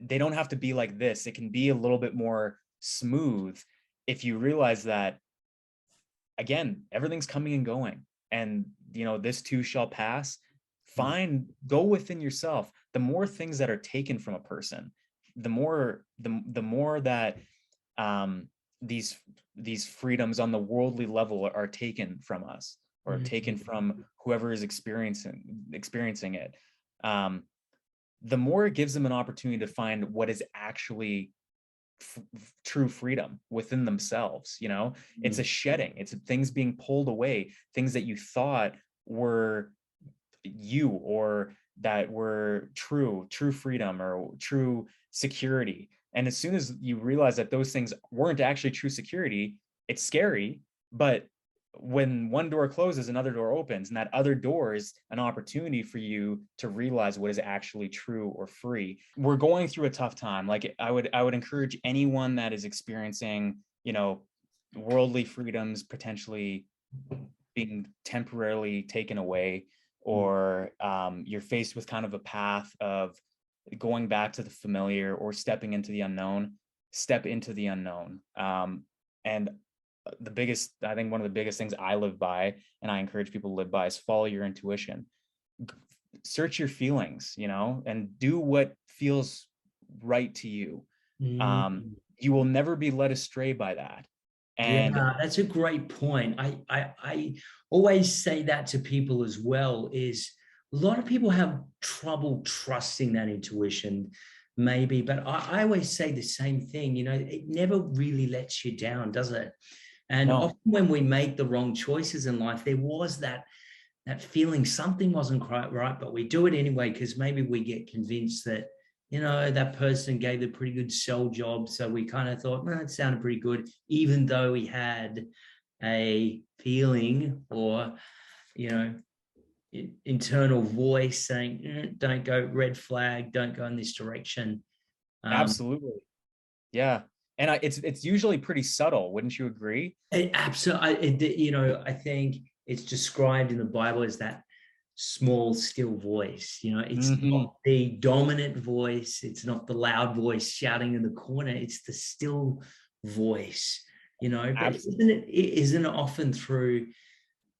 they don't have to be like this. It can be a little bit more smooth if you realize that, again, everything's coming and going, and this too shall pass. Go within yourself. The more things that are taken from a person, the more that um these freedoms on the worldly level are taken from us, or taken from whoever is experiencing it, um, the more it gives them an opportunity to find what is actually true freedom within themselves. It's a shedding, it's things being pulled away, things that you thought were you, or that were true freedom or true security. And as soon as you realize that those things weren't actually true security, it's scary. But when one door closes, another door opens, and that other door is an opportunity for you to realize what is actually true or free. We're going through a tough time. Like, I would encourage anyone that is experiencing, worldly freedoms potentially being temporarily taken away, or you're faced with kind of a path of going back to the familiar or stepping into the unknown. step into the unknown. And I think one of the biggest things I live by, and I encourage people to live by, is follow your intuition. Search your feelings, and do what feels right to you.
Mm.
You will never be led astray by that. And
Yeah, that's a great point. I always say that to people as well, is a lot of people have trouble trusting that intuition, maybe, but I always say the same thing, it never really lets you down, does it? And
no,
often when we make the wrong choices in life, there was that feeling something wasn't quite right, but we do it anyway because maybe we get convinced that, that person gave a pretty good sell job. So we kind of thought, it sounded pretty good, even though we had a feeling or, internal voice saying, don't go, red flag, don't go in this direction.
absolutely. Yeah. And it's usually pretty subtle. Wouldn't you agree?
Absolutely. I think it's described in the Bible as that small, still voice. It's
Mm-hmm.
not the dominant voice. It's not the loud voice shouting in the corner. It's the still voice, but
Absolutely.
isn't it often through,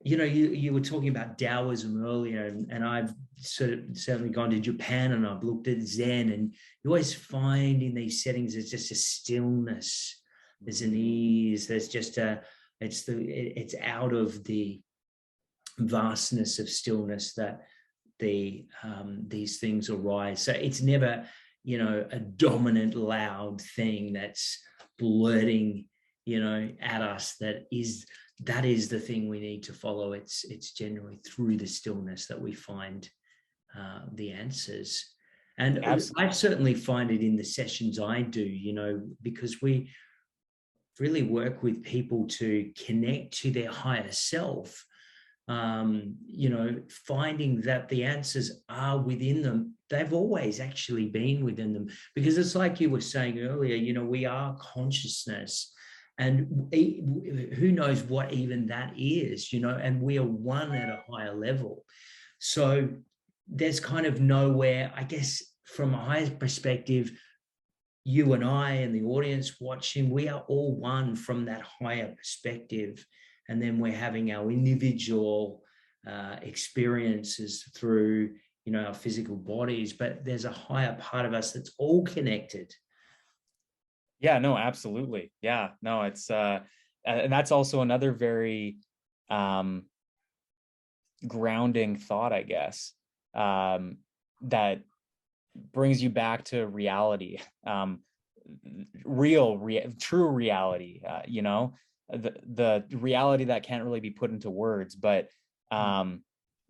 you were talking about Taoism earlier, and I've certainly gone to Japan and I've looked at Zen, and you always find in these settings there's just a stillness, there's an ease, there's just it's out of the vastness of stillness that these things arise. So it's never, a dominant, loud thing that's blurting, at us. That is the thing we need to follow. It's generally through the stillness that we find the answers. And
Absolutely.
I certainly find it in the sessions I do, because we really work with people to connect to their higher self, finding that the answers are within them. They've always actually been within them, because it's like you were saying earlier, we are consciousness, and who knows what even that is, and we are one at a higher level. So there's kind of nowhere, I guess, from a higher perspective, you and I and the audience watching, we are all one from that higher perspective. And then we're having our individual experiences through, our physical bodies, but there's a higher part of us that's all connected.
Yeah, no, absolutely. Yeah, no, it's and that's also another very um grounding thought, I guess, that brings you back to reality, true reality, the reality that can't really be put into words, but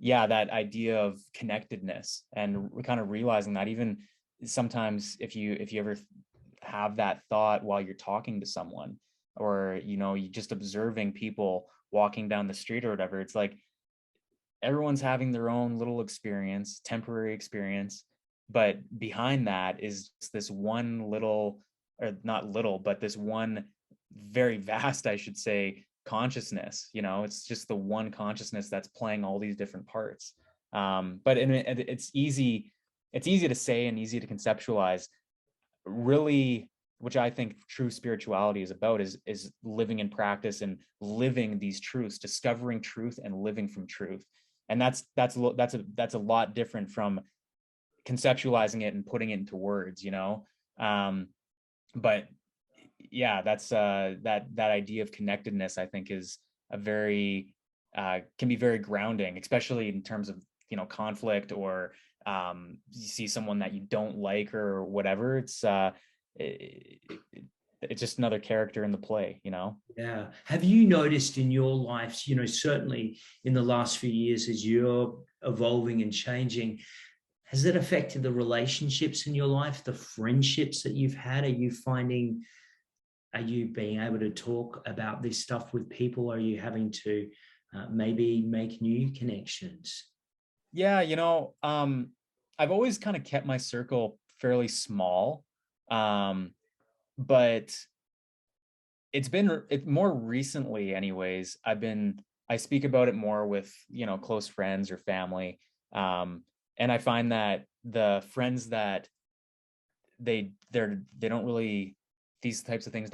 yeah, that idea of connectedness, and kind of realizing that even sometimes if you ever have that thought while you're talking to someone, or you just observing people walking down the street or whatever, it's like everyone's having their own little experience, temporary experience, but behind that is this one little, or not little, but this one very vast, I should say, consciousness. It's just the one consciousness that's playing all these different parts. But it's easy to say and easy to conceptualize. Really, which I think true spirituality is about, is living in practice and living these truths, discovering truth and living from truth. And that's a lot different from conceptualizing it and putting it into words. But yeah, that's that idea of connectedness, I think, is a very can be very grounding, especially in terms of conflict, or you see someone that you don't like or whatever. It's just another character in the play.
Yeah. Have you noticed in your life, certainly in the last few years as you're evolving and changing, has it affected the relationships in your life, the friendships that you've had? Are you being able to talk about this stuff with people? Are you having to maybe make new connections?
Yeah, I've always kind of kept my circle fairly small, but more recently, anyways. I speak about it more with close friends or family, and I find that the friends that they don't really these types of things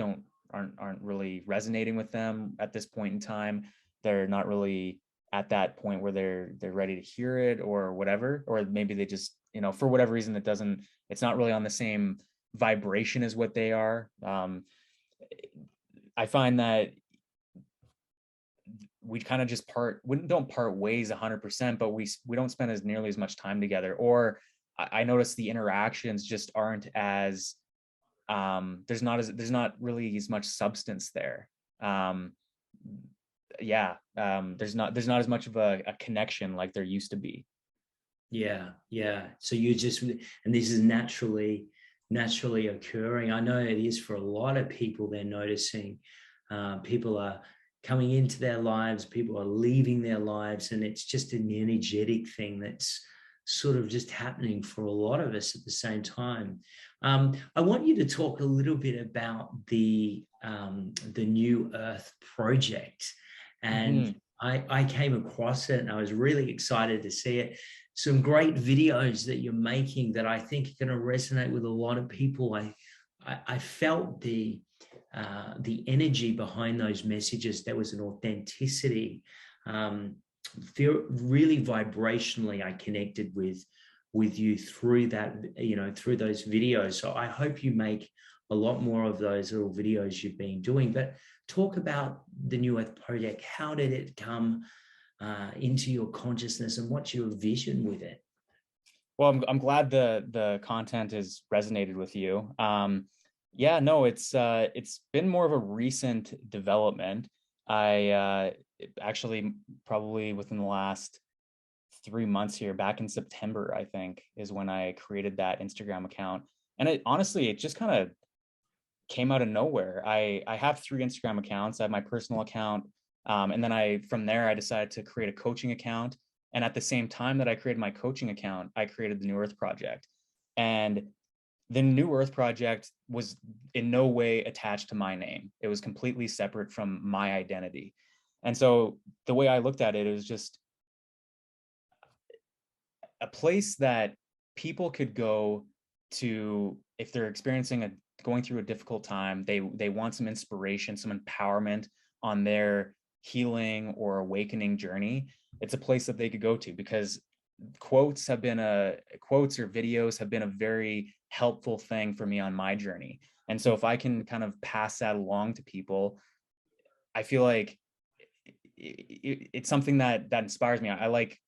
aren't really resonating with them at this point in time. They're not really at that point where they're ready to hear it or whatever, or maybe they just, for whatever reason, it's not really on the same vibration as what they are. I find that we kind of just don't part ways 100%, but we don't spend as nearly as much time together. Or I notice the interactions just aren't as there's not really as much substance there. There's not as much of a connection like there used to be.
Yeah. So you just, and this is naturally occurring. I know it is for a lot of people. They're noticing people are coming into their lives, people are leaving their lives, and it's just an energetic thing that's sort of just happening for a lot of us at the same time. I want you to talk a little bit about the New Earth project. And I came across it and I was really excited to see it. Some great videos that you're making that I think are going to resonate with a lot of people. I felt the energy behind those messages. There was an authenticity. Really vibrationally, I connected with you through that, through those videos. So I hope you make a lot more of those little videos you've been doing. But talk about the New Earth Project. How did it come into your consciousness, and what's your vision with it?
Well, I'm glad the content has resonated with you. It's been more of a recent development. I actually probably within the last 3 months here, back in September, I think, is when I created that Instagram account. And it just kind of came out of nowhere. I have 3 Instagram accounts. I have my personal account. And then from there, I decided to create a coaching account. And at the same time that I created my coaching account, I created the New Earth Project. And the New Earth Project was in no way attached to my name. It was completely separate from my identity. And so the way I looked at it was just a place that people could go to if they're going through a difficult time. They want some inspiration, some empowerment on their healing or awakening journey. It's a place that they could go to, because quotes or videos have been a very helpful thing for me on my journey. And so if I can kind of pass that along to people, I feel like it's something that inspires me. I like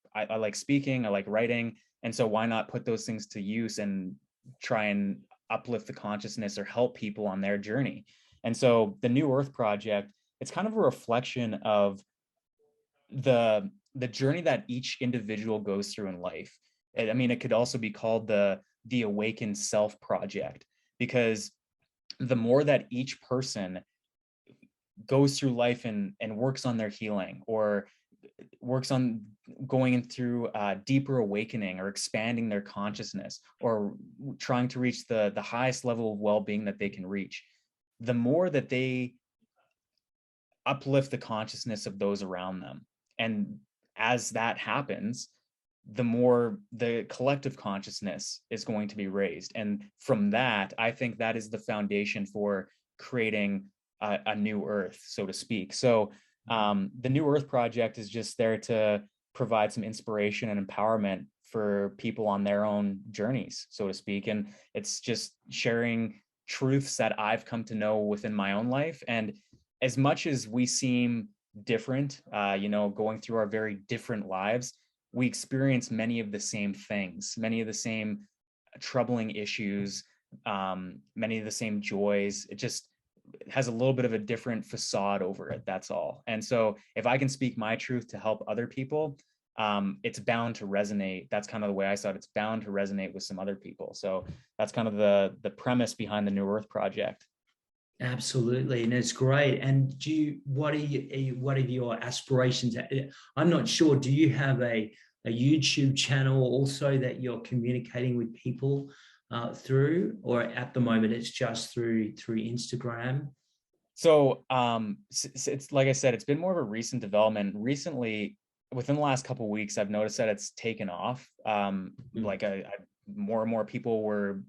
speaking, I like writing. And so why not put those things to use and try and uplift the consciousness or help people on their journey? And so the New Earth Project, it's kind of a reflection of the journey that each individual goes through in life. I mean, it could also be called the Awakened Self Project, because the more that each person goes through life and works on their healing, or works on going through deeper awakening, or expanding their consciousness, or trying to reach the highest level of well-being that they can reach, the more that they uplift the consciousness of those around them. And as that happens, the more the collective consciousness is going to be raised. And from that, I think that is the foundation for creating a new earth, so to speak. So the New Earth Project is just there to provide some inspiration and empowerment for people on their own journeys, so to speak. And it's just sharing truths that I've come to know within my own life. And as much as we seem different, going through our very different lives, we experience many of the same things, many of the same troubling issues, many of the same joys. It just has a little bit of a different facade over it. That's all. And so if I can speak my truth to help other people, it's bound to resonate. That's kind of the way I saw it. It's bound to resonate with some other people. So that's kind of the premise behind the New Earth Project.
Absolutely, and it's great. And what are your aspirations? I'm not sure. Do you have a YouTube channel also that you're communicating with people through, or at the moment it's just through Instagram?
So it's like I said, it's been more of a recent development. Recently, within the last couple of weeks, I've noticed that it's taken off. More and more people were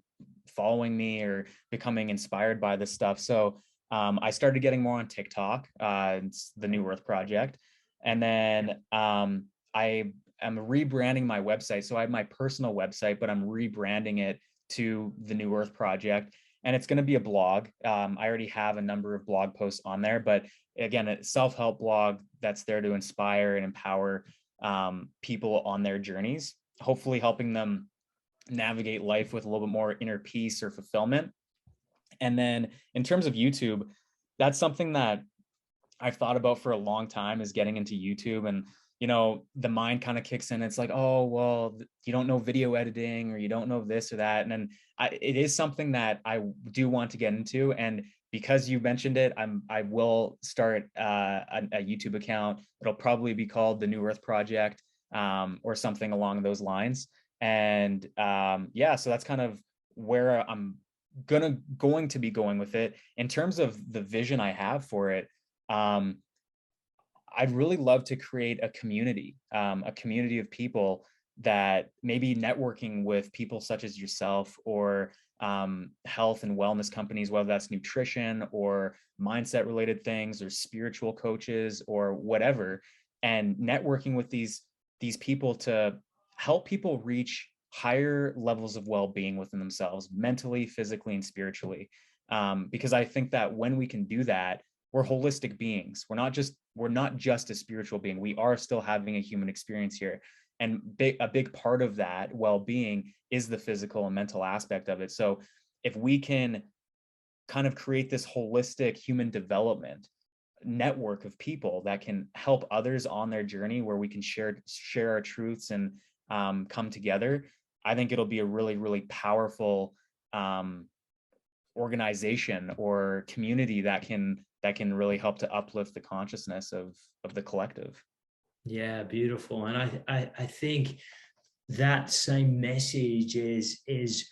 following me or becoming inspired by this stuff. So I started getting more on TikTok. It's the New Earth Project. And then I am rebranding my website. So I have my personal website, but I'm rebranding it to the New Earth Project. And it's going to be a blog. I already have a number of blog posts on there, but again, a self-help blog that's there to inspire and empower people on their journeys, hopefully helping them navigate life with a little bit more inner peace or fulfillment. And then in terms of YouTube, that's something that I've thought about for a long time, is getting into YouTube. And the mind kind of kicks in. It's like, oh, well, you don't know video editing, or you don't know this or that. And then it is something that I do want to get into. And because you mentioned it, I will start a YouTube account. It'll probably be called the New Earth Project, or something along those lines. And yeah, so that's kind of where I'm going to be going with it. In terms of the vision I have for it, I'd really love to create a community of people that maybe networking with people such as yourself, or health and wellness companies, whether that's nutrition or mindset related things, or spiritual coaches or whatever, and networking with these people to help people reach higher levels of well-being within themselves, mentally, physically, and spiritually. Because I think that when we can do that, we're holistic beings. We're not just a spiritual being. We are still having a human experience here. And a big part of that well-being is the physical and mental aspect of it. So if we can kind of create this holistic human development network of people that can help others on their journey, where we can share our truths and come together, I think it'll be a really, really powerful organization or community that can really help to uplift the consciousness of the collective.
Yeah, beautiful. And I think that same message is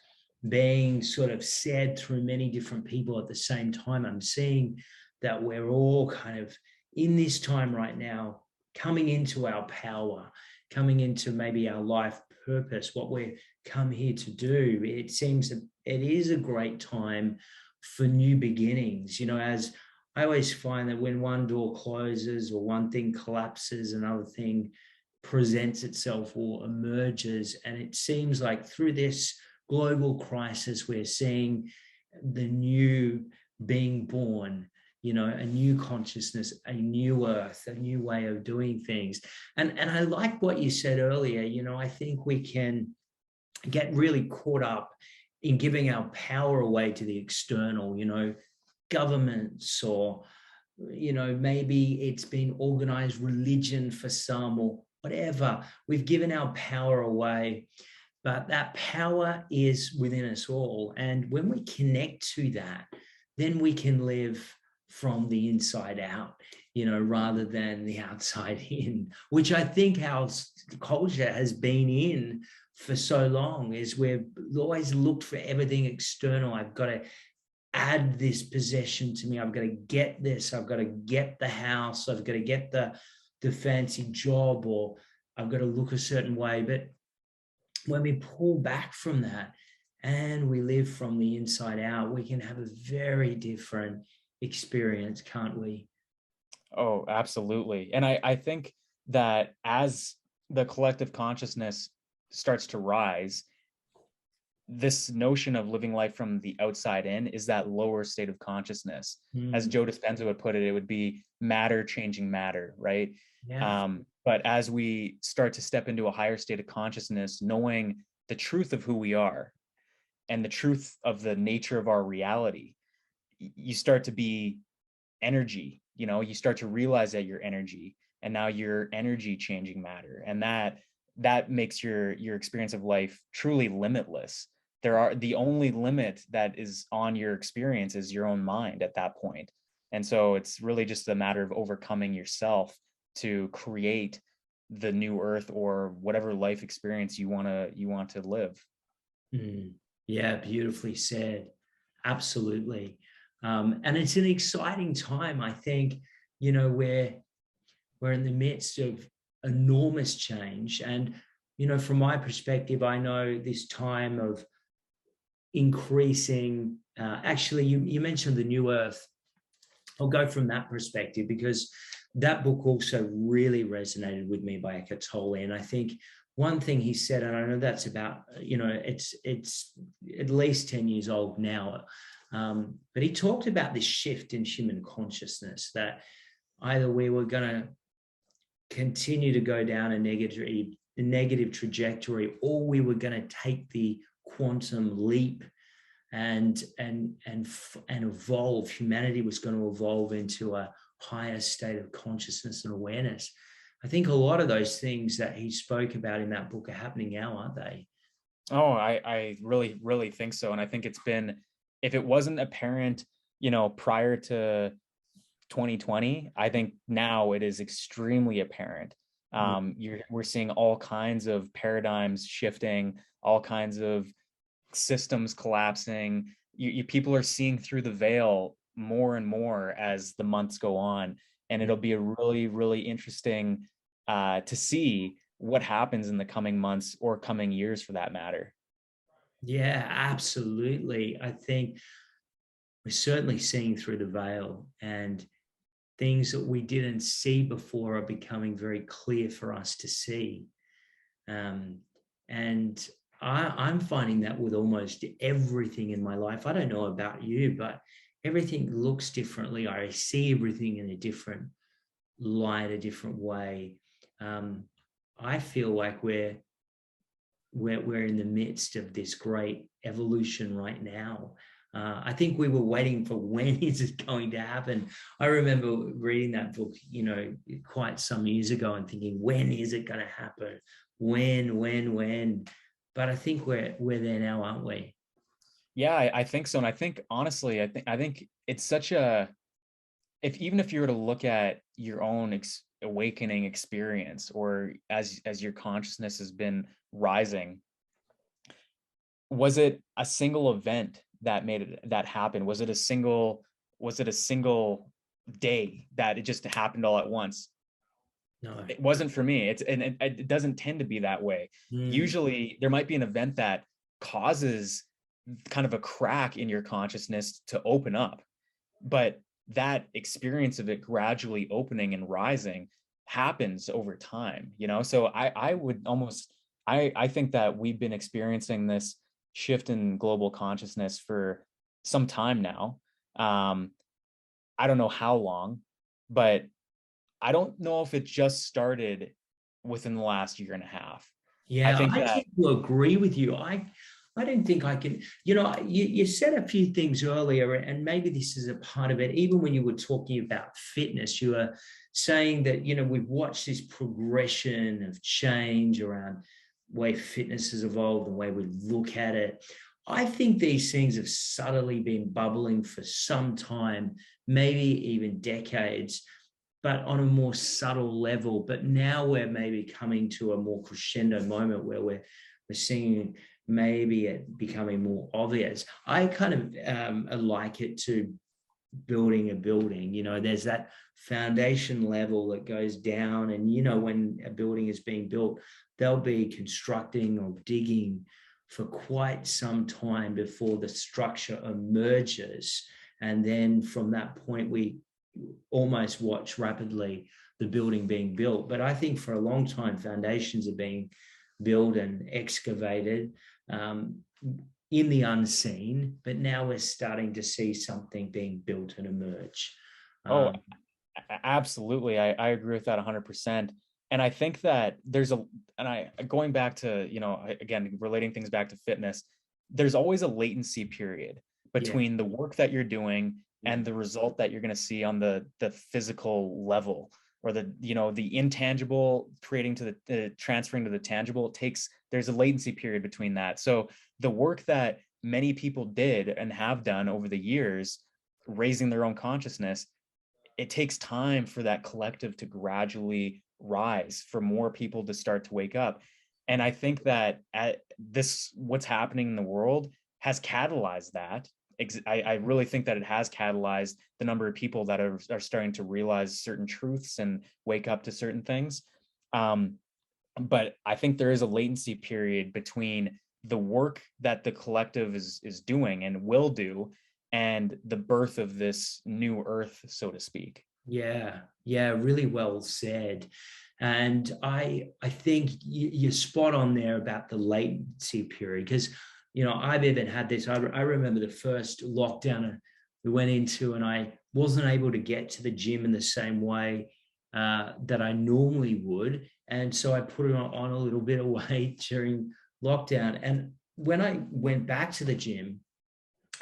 being sort of said through many different people at the same time. I'm seeing that we're all kind of in this time right now, coming into our power, coming into maybe our life purpose, what we're come here to do. It seems that it is a great time for new beginnings. As I always find that when one door closes or one thing collapses, another thing presents itself or emerges. And it seems like through this global crisis, we're seeing the new being born, a new consciousness, a new earth, a new way of doing things. And I like what you said earlier. I think we can get really caught up in giving our power away to the external, governments, or maybe it's been organized religion for some, or whatever. We've given our power away, but that power is within us all. And when we connect to that, then we can live from the inside out, rather than the outside in, which I think our culture has been in for so long. Is we've always looked for everything external. I've got to add this possession to me. I've got to get this. I've got to get the house. I've got to get the fancy job, or I've got to look a certain way. But when we pull back from that and we live from the inside out, we can have a very different experience, can't we?
Oh, absolutely. And I think that as the collective consciousness starts to rise, this notion of living life from the outside in is that lower state of consciousness. As Joe Dispenza would put it, it would be matter changing matter, right?
Yeah.
But as we start to step into a higher state of consciousness, knowing the truth of who we are and the truth of the nature of our reality, you start to be energy. You start to realize that you're energy, and now you're energy changing matter, and that makes your experience of life truly limitless. The only limit that is on your experience is your own mind at that point. And so it's really just a matter of overcoming yourself to create the new earth, or whatever life experience you want to live.
Yeah, beautifully said. Absolutely. And it's an exciting time. I think, we're in the midst of enormous change. And, from my perspective, I know this time of increasing. Actually, you mentioned the new earth. I'll go from that perspective because that book also really resonated with me by Eckhart Tolle. And I think one thing he said, and I know that's about, it's at least 10 years old now, but he talked about this shift in human consciousness, that either we were going to continue to go down a negative trajectory, or we were going to take the quantum leap and evolve. Humanity was going to evolve into a higher state of consciousness and awareness. I think a lot of those things that he spoke about in that book are happening now, aren't they?
Oh, I really, really think so. And I think it's been, if it wasn't apparent, prior to 2020, I think now it is extremely apparent. We're seeing all kinds of paradigms shifting, all kinds of systems collapsing. People are seeing through the veil more and more as the months go on, and it'll be a really, really interesting to see what happens in the coming months or coming years, for that matter.
Yeah, absolutely. I think we're certainly seeing through the veil, and things that we didn't see before are becoming very clear for us to see. And I'm finding that with almost everything in my life. I don't know about you, but everything looks differently. I see everything in a different light, a different way. I feel like we're in the midst of this great evolution right now. I think we were waiting for when is it going to happen. I remember reading that book, quite some years ago and thinking, when is it going to happen? When? But I think we're there now, aren't we?
Yeah, I think so. And I think, honestly, I think it's such a, even if you were to look at your own awakening experience, or as your consciousness has been rising, was it a single event that made that happen? Was it a single day that it just happened all at once?
No.
It wasn't for me. It doesn't tend to be that way. Usually there might be an event that causes kind of a crack in your consciousness to open up, but that experience of it gradually opening and rising happens over time, so I would almost, I think that we've been experiencing this shift in global consciousness for some time now. I don't know how long, but I don't know if it just started within the last year and a half. I
Yeah,
think
I
that,
tend to agree with you. I don't think I can, you said a few things earlier, and maybe this is a part of it. Even when you were talking about fitness, you were saying that, we've watched this progression of change around the way fitness has evolved, the way we look at it. I think these things have subtly been bubbling for some time, maybe even decades, but on a more subtle level. But now we're maybe coming to a more crescendo moment where we're seeing maybe it becoming more obvious. I kind of like it to building a building. There's that foundation level that goes down, and when a building is being built, they'll be constructing or digging for quite some time before the structure emerges. And then from that point, we almost watch rapidly the building being built. But I think for a long time, foundations are being built and excavated in the unseen, but now we're starting to see something being built and emerge.
oh, absolutely. I agree with that 100%. And I think that going back to, again, relating things back to fitness, there's always a latency period between the work that you're doing and the result that you're going to see on the physical level, or the intangible creating to the transferring to the tangible. There's a latency period between that. So the work that many people did and have done over the years, raising their own consciousness, it takes time for that collective to gradually rise, for more people to start to wake up. And I think that what's happening in the world has catalyzed that. I really think that it has catalyzed the number of people that are starting to realize certain truths and wake up to certain things. But I think there is a latency period between the work that the collective is doing and will do, and the birth of this new earth, so to speak.
Yeah, yeah, really well said. And I think you're spot on there about the latency period, because I've even had this. I remember the first lockdown we went into, and I wasn't able to get to the gym in the same way that I normally would, and so I put on a little bit of weight during lockdown. And when I went back to the gym,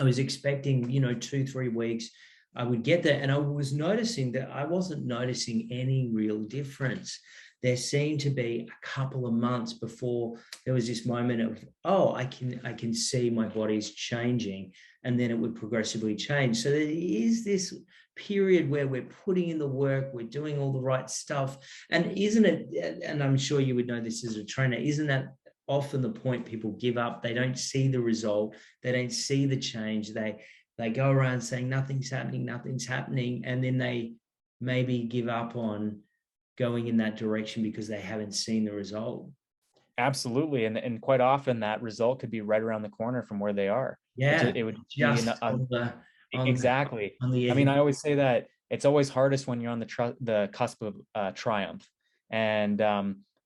I was expecting, 2, 3 weeks, I would get there. And I was noticing that I wasn't noticing any real difference. There seemed to be a couple of months before there was this moment of, oh, I can see my body's changing, and then it would progressively change. So there is this period where we're putting in the work, we're doing all the right stuff. And isn't it, and I'm sure you would know this as a trainer, isn't that often the point people give up? They don't see the result, they don't see the change, they go around saying nothing's happening, and then they maybe give up on going in that direction because they haven't seen the result.
Absolutely. And quite often that result could be right around the corner from where they are.
Yeah,
It would be
just
exactly.
on the
I mean, I
edge.
always say that it's always hardest when you're on the cusp of triumph. And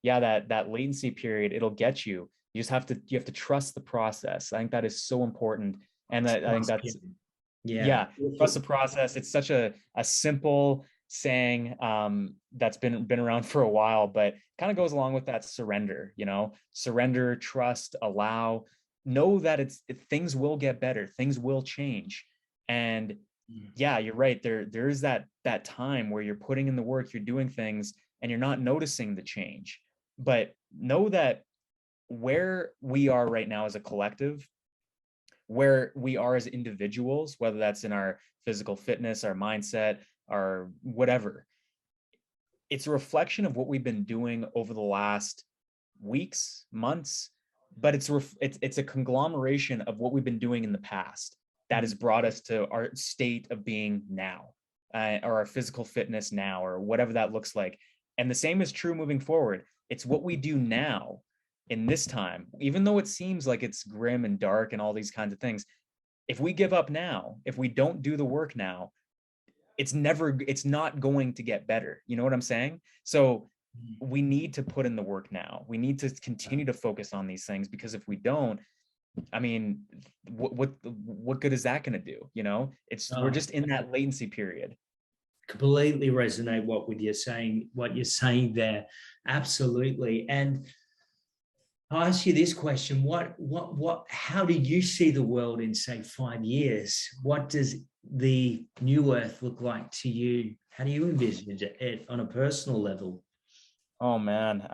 yeah, that latency period, it'll get you. You just have to trust the process. I think that is so important. And that I think that's,
Yeah.
yeah, trust the process. It's such a simple saying that's been around for a while, but kind of goes along with that surrender, surrender, trust, allow, know that things will get better, things will change. And yeah, you're right. There is that time where you're putting in the work, you're doing things, and you're not noticing the change. But know that where we are right now as a collective, where we are as individuals, whether that's in our physical fitness, our mindset, our whatever, it's a reflection of what we've been doing over the last weeks, months, but it's a conglomeration of what we've been doing in the past that has brought us to our state of being now, or our physical fitness now, or whatever that looks like. And the same is true moving forward. It's what we do now in this time, even though it seems like it's grim and dark and all these kinds of things. If we give up now, if we don't do the work now, it's not going to get better. You know what I'm saying? So we need to put in the work now. We need to continue to focus on these things, because if we don't, I mean, what good is that going to do? We're just in that latency period.
Completely resonate what you're saying there. Absolutely. And I'll ask you this question: how do you see the world in, say, 5 years? What does the new earth look like to you? How do you envision it on a personal level?
Oh man.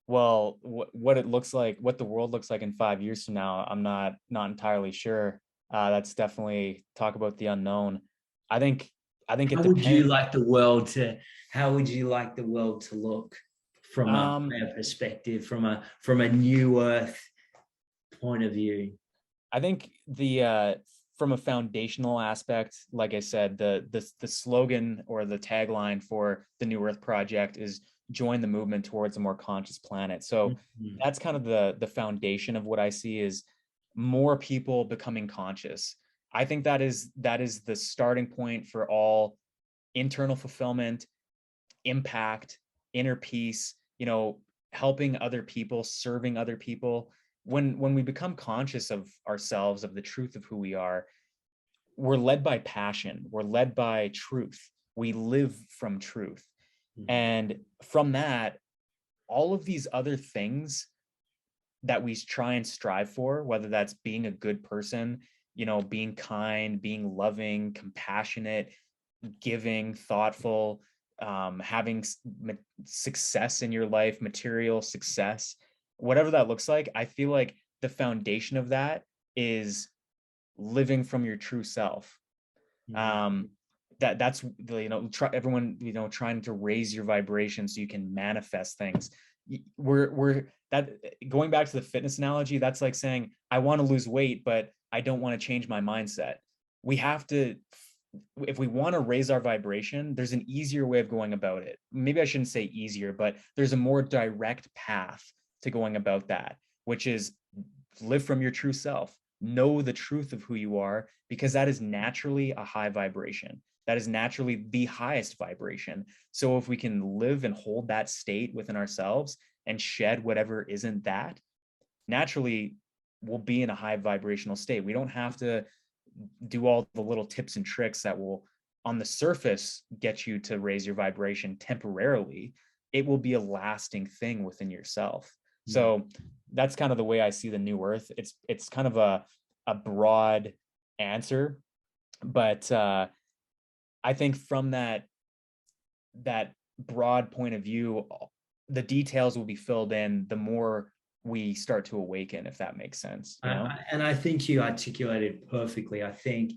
Well, what it looks like, what the world looks like in 5 years from now, I'm not entirely sure. That's definitely talk about the unknown. I think it
How would you
depends.
like the world to? How would you like the world to look from a perspective, from a new earth point of view?
I think from a foundational aspect, like I said, the slogan or the tagline for the New Earth Project is join the movement towards a more conscious planet. So that's kind of the foundation of what I see is more people becoming conscious. I think that is the starting point for all internal fulfillment, impact, inner peace, helping other people, serving other people. When we become conscious of ourselves, of the truth of who we are, we're led by passion, we're led by truth, we live from truth. And from that, all of these other things that we try and strive for, whether that's being a good person, being kind, being loving, compassionate, giving, thoughtful, having success in your life, material success, whatever that looks like, I feel like the foundation of that is living from your true self. That's everyone, trying to raise your vibration so you can manifest things. We're that, going back to the fitness analogy, that's like saying, I want to lose weight, but I don't want to change my mindset. We have to, if we want to raise our vibration, there's an easier way of going about it. Maybe I shouldn't say easier, but there's a more direct path to going about that, which is live from your true self, know the truth of who you are, because that is naturally a high vibration. That is naturally the highest vibration. So if we can live and hold that state within ourselves and shed whatever isn't that, naturally we'll be in a high vibrational state. We don't have to do all the little tips and tricks that will on the surface get you to raise your vibration temporarily. It will be a lasting thing within yourself. So that's kind of the way I see the new earth. It's kind of a broad answer, but I think from that broad point of view, the details will be filled in the more we start to awaken, if that makes sense. You know?
And I think you articulated perfectly. I think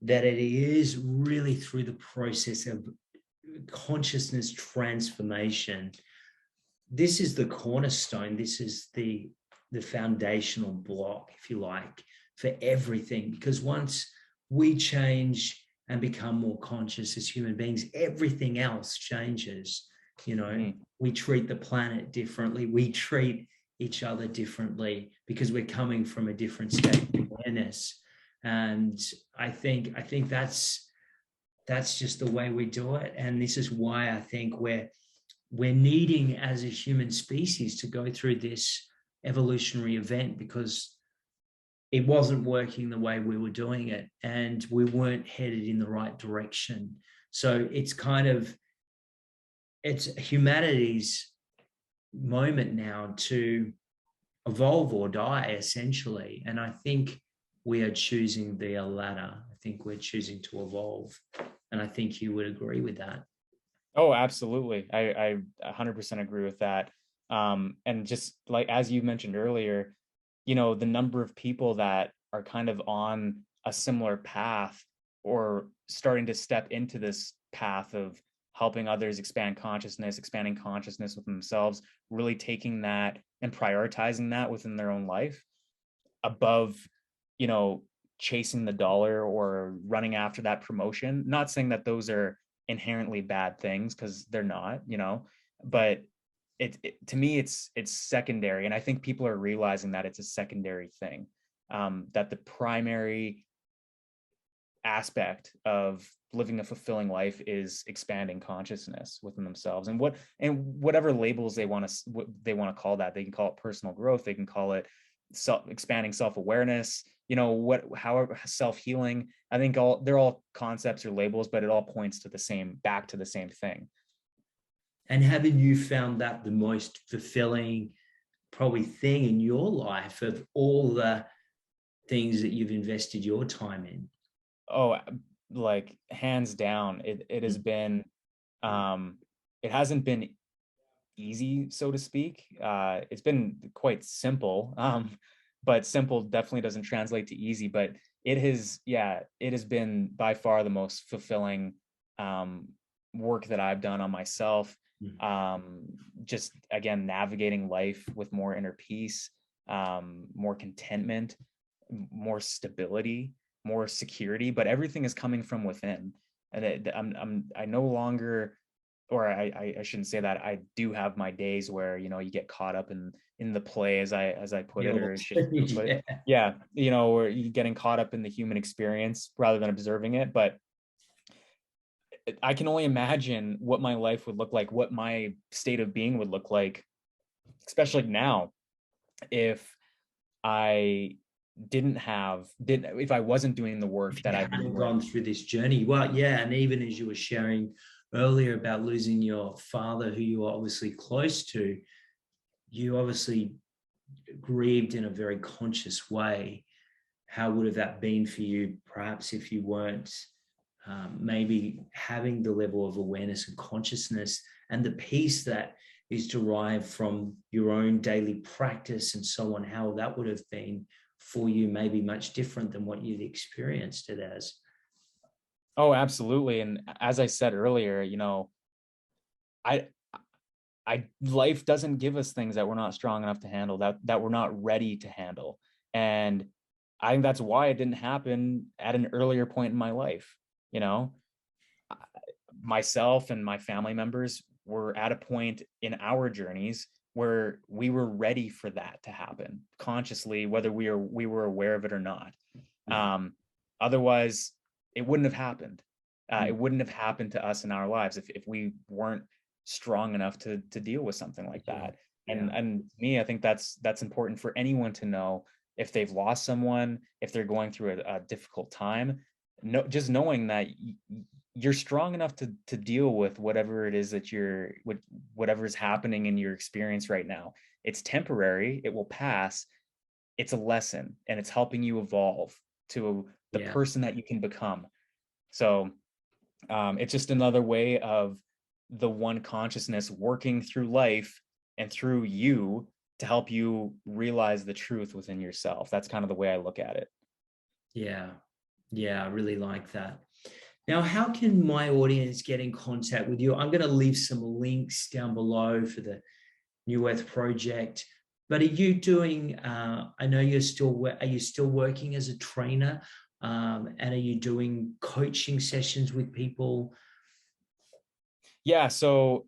that it is really through the process of consciousness transformation. This is the cornerstone. This is the foundational block, if you like, for everything. Because once we change and become more conscious as human beings, everything else changes. You know, we treat the planet differently. We treat each other differently because we're coming from a different state of awareness. And I think that's just the way we do it. And this is why I think we're needing as a human species to go through this evolutionary event, because it wasn't working the way we were doing it and we weren't headed in the right direction. So it's humanity's moment now to evolve or die, essentially. And I think we are choosing the latter. I think we're choosing to evolve. And I think you would agree with that.
Oh, absolutely. I 100% agree with that. And just like, as you mentioned earlier, you know, the number of people that are kind of on a similar path or starting to step into this path of helping others expanding consciousness within themselves, really taking that and prioritizing that within their own life above, you know, chasing the dollar or running after that promotion. Not saying that those are inherently bad things, because they're not, you know, but to me, it's secondary. And I think people are realizing that it's a secondary thing, that the primary aspect of living a fulfilling life is expanding consciousness within themselves, and whatever labels they want to call that. They can call it personal growth, they can call it expanding self-awareness, you know, however, self-healing. I think they're all concepts or labels, but it all points to back to the same thing.
And haven't you found that the most fulfilling probably thing in your life of all the things that you've invested your time in?
Oh, like hands down, it has been, it hasn't been easy, so to speak. It's been quite simple, but simple definitely doesn't translate to easy. But it has been by far the most fulfilling work that I've done on myself. Just again, navigating life with more inner peace, more contentment, more stability, more security, but everything is coming from within. And I no longer, or I shouldn't say that. I do have my days where, you know, you get caught up in the play, as I put it, or as Shakespeare put it. Yeah, you know, where you're getting caught up in the human experience rather than observing it. But I can only imagine what my life would look like, what my state of being would look like, especially now, if I if I wasn't doing the work that I've been
gone through this journey. Well, yeah, and even as you were sharing earlier about losing your father, who you were obviously close to, you obviously grieved in a very conscious way. How would have that been for you, perhaps, if you weren't maybe having the level of awareness and consciousness and the peace that is derived from your own daily practice and so on? How that would have been for you, maybe much different than what you'd experienced it as.
Oh, absolutely. And as I said earlier, you know, I life doesn't give us things that we're not strong enough to handle, that we're not ready to handle. And I think that's why it didn't happen at an earlier point in my life. You know, myself and my family members were at a point in our journeys where we were ready for that to happen consciously, whether we were aware of it or not. Otherwise, it wouldn't have happened. It wouldn't have happened to us in our lives if we weren't strong enough to deal with something like that. And to me, I think that's important for anyone to know if they've lost someone, if they're going through a difficult time. Just knowing that you're strong enough to deal with whatever it is that whatever is happening in your experience right now. It's temporary. It will pass. It's a lesson, and it's helping you evolve to the person that you can become. So it's just another way of the one consciousness working through life and through you to help you realize the truth within yourself. That's kind of the way I look at it.
Yeah, I really like that. Now, how can my audience get in contact with you? I'm going to leave some links down below for the New Earth Project. But are you doing, I know are you still working as a trainer? And are you doing coaching sessions with people?
Yeah, so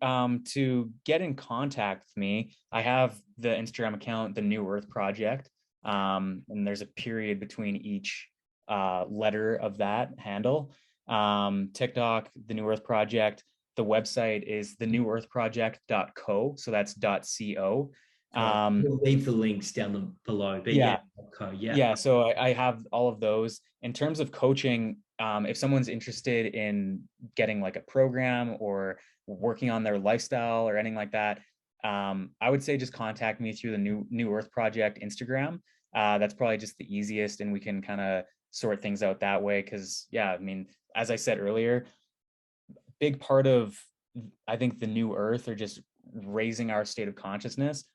to get in contact with me, I have the Instagram account, the New Earth Project, and there's a period between each letter of that handle. TikTok, the New Earth Project. The website is thenewearthproject.co, so that's .co.
We'll leave the links down below, but
yeah. So I have all of those. In terms of coaching, if someone's interested in getting like a program or working on their lifestyle or anything like that, I would say just contact me through the New Earth Project Instagram. That's probably just the easiest, and we can kind of sort things out that way. Because I mean, as I said earlier, big part of, I think, the New Earth, or just raising our state of consciousness.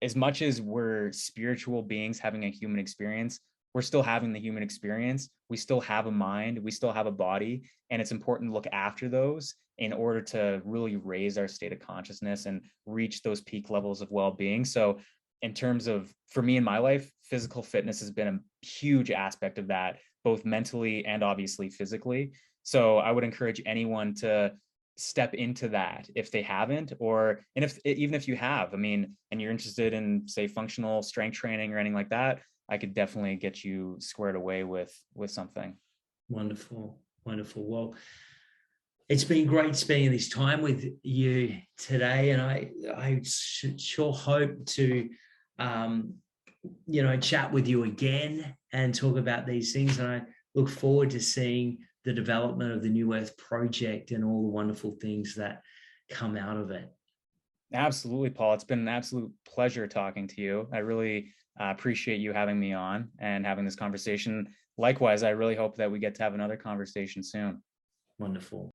As much as we're spiritual beings having a human experience, we're still having the human experience. We still have a mind, we still have a body, and it's important to look after those in order to really raise our state of consciousness and reach those peak levels of well-being. So in terms of, for me in my life, physical fitness has been a huge aspect of that, both mentally and obviously physically. So I would encourage anyone to step into that if they haven't, and even if you have, I mean, and you're interested in, say, functional strength training or anything like that, I could definitely get you squared away with something.
Wonderful. Well, it's been great spending this time with you today, and I sure hope to chat with you again and talk about these things. And I look forward to seeing the development of the New Earth Project and all the wonderful things that come out of it.
Absolutely, Paul. It's been an absolute pleasure talking to you. I really appreciate you having me on and having this conversation. Likewise, I really hope that we get to have another conversation soon.
Wonderful.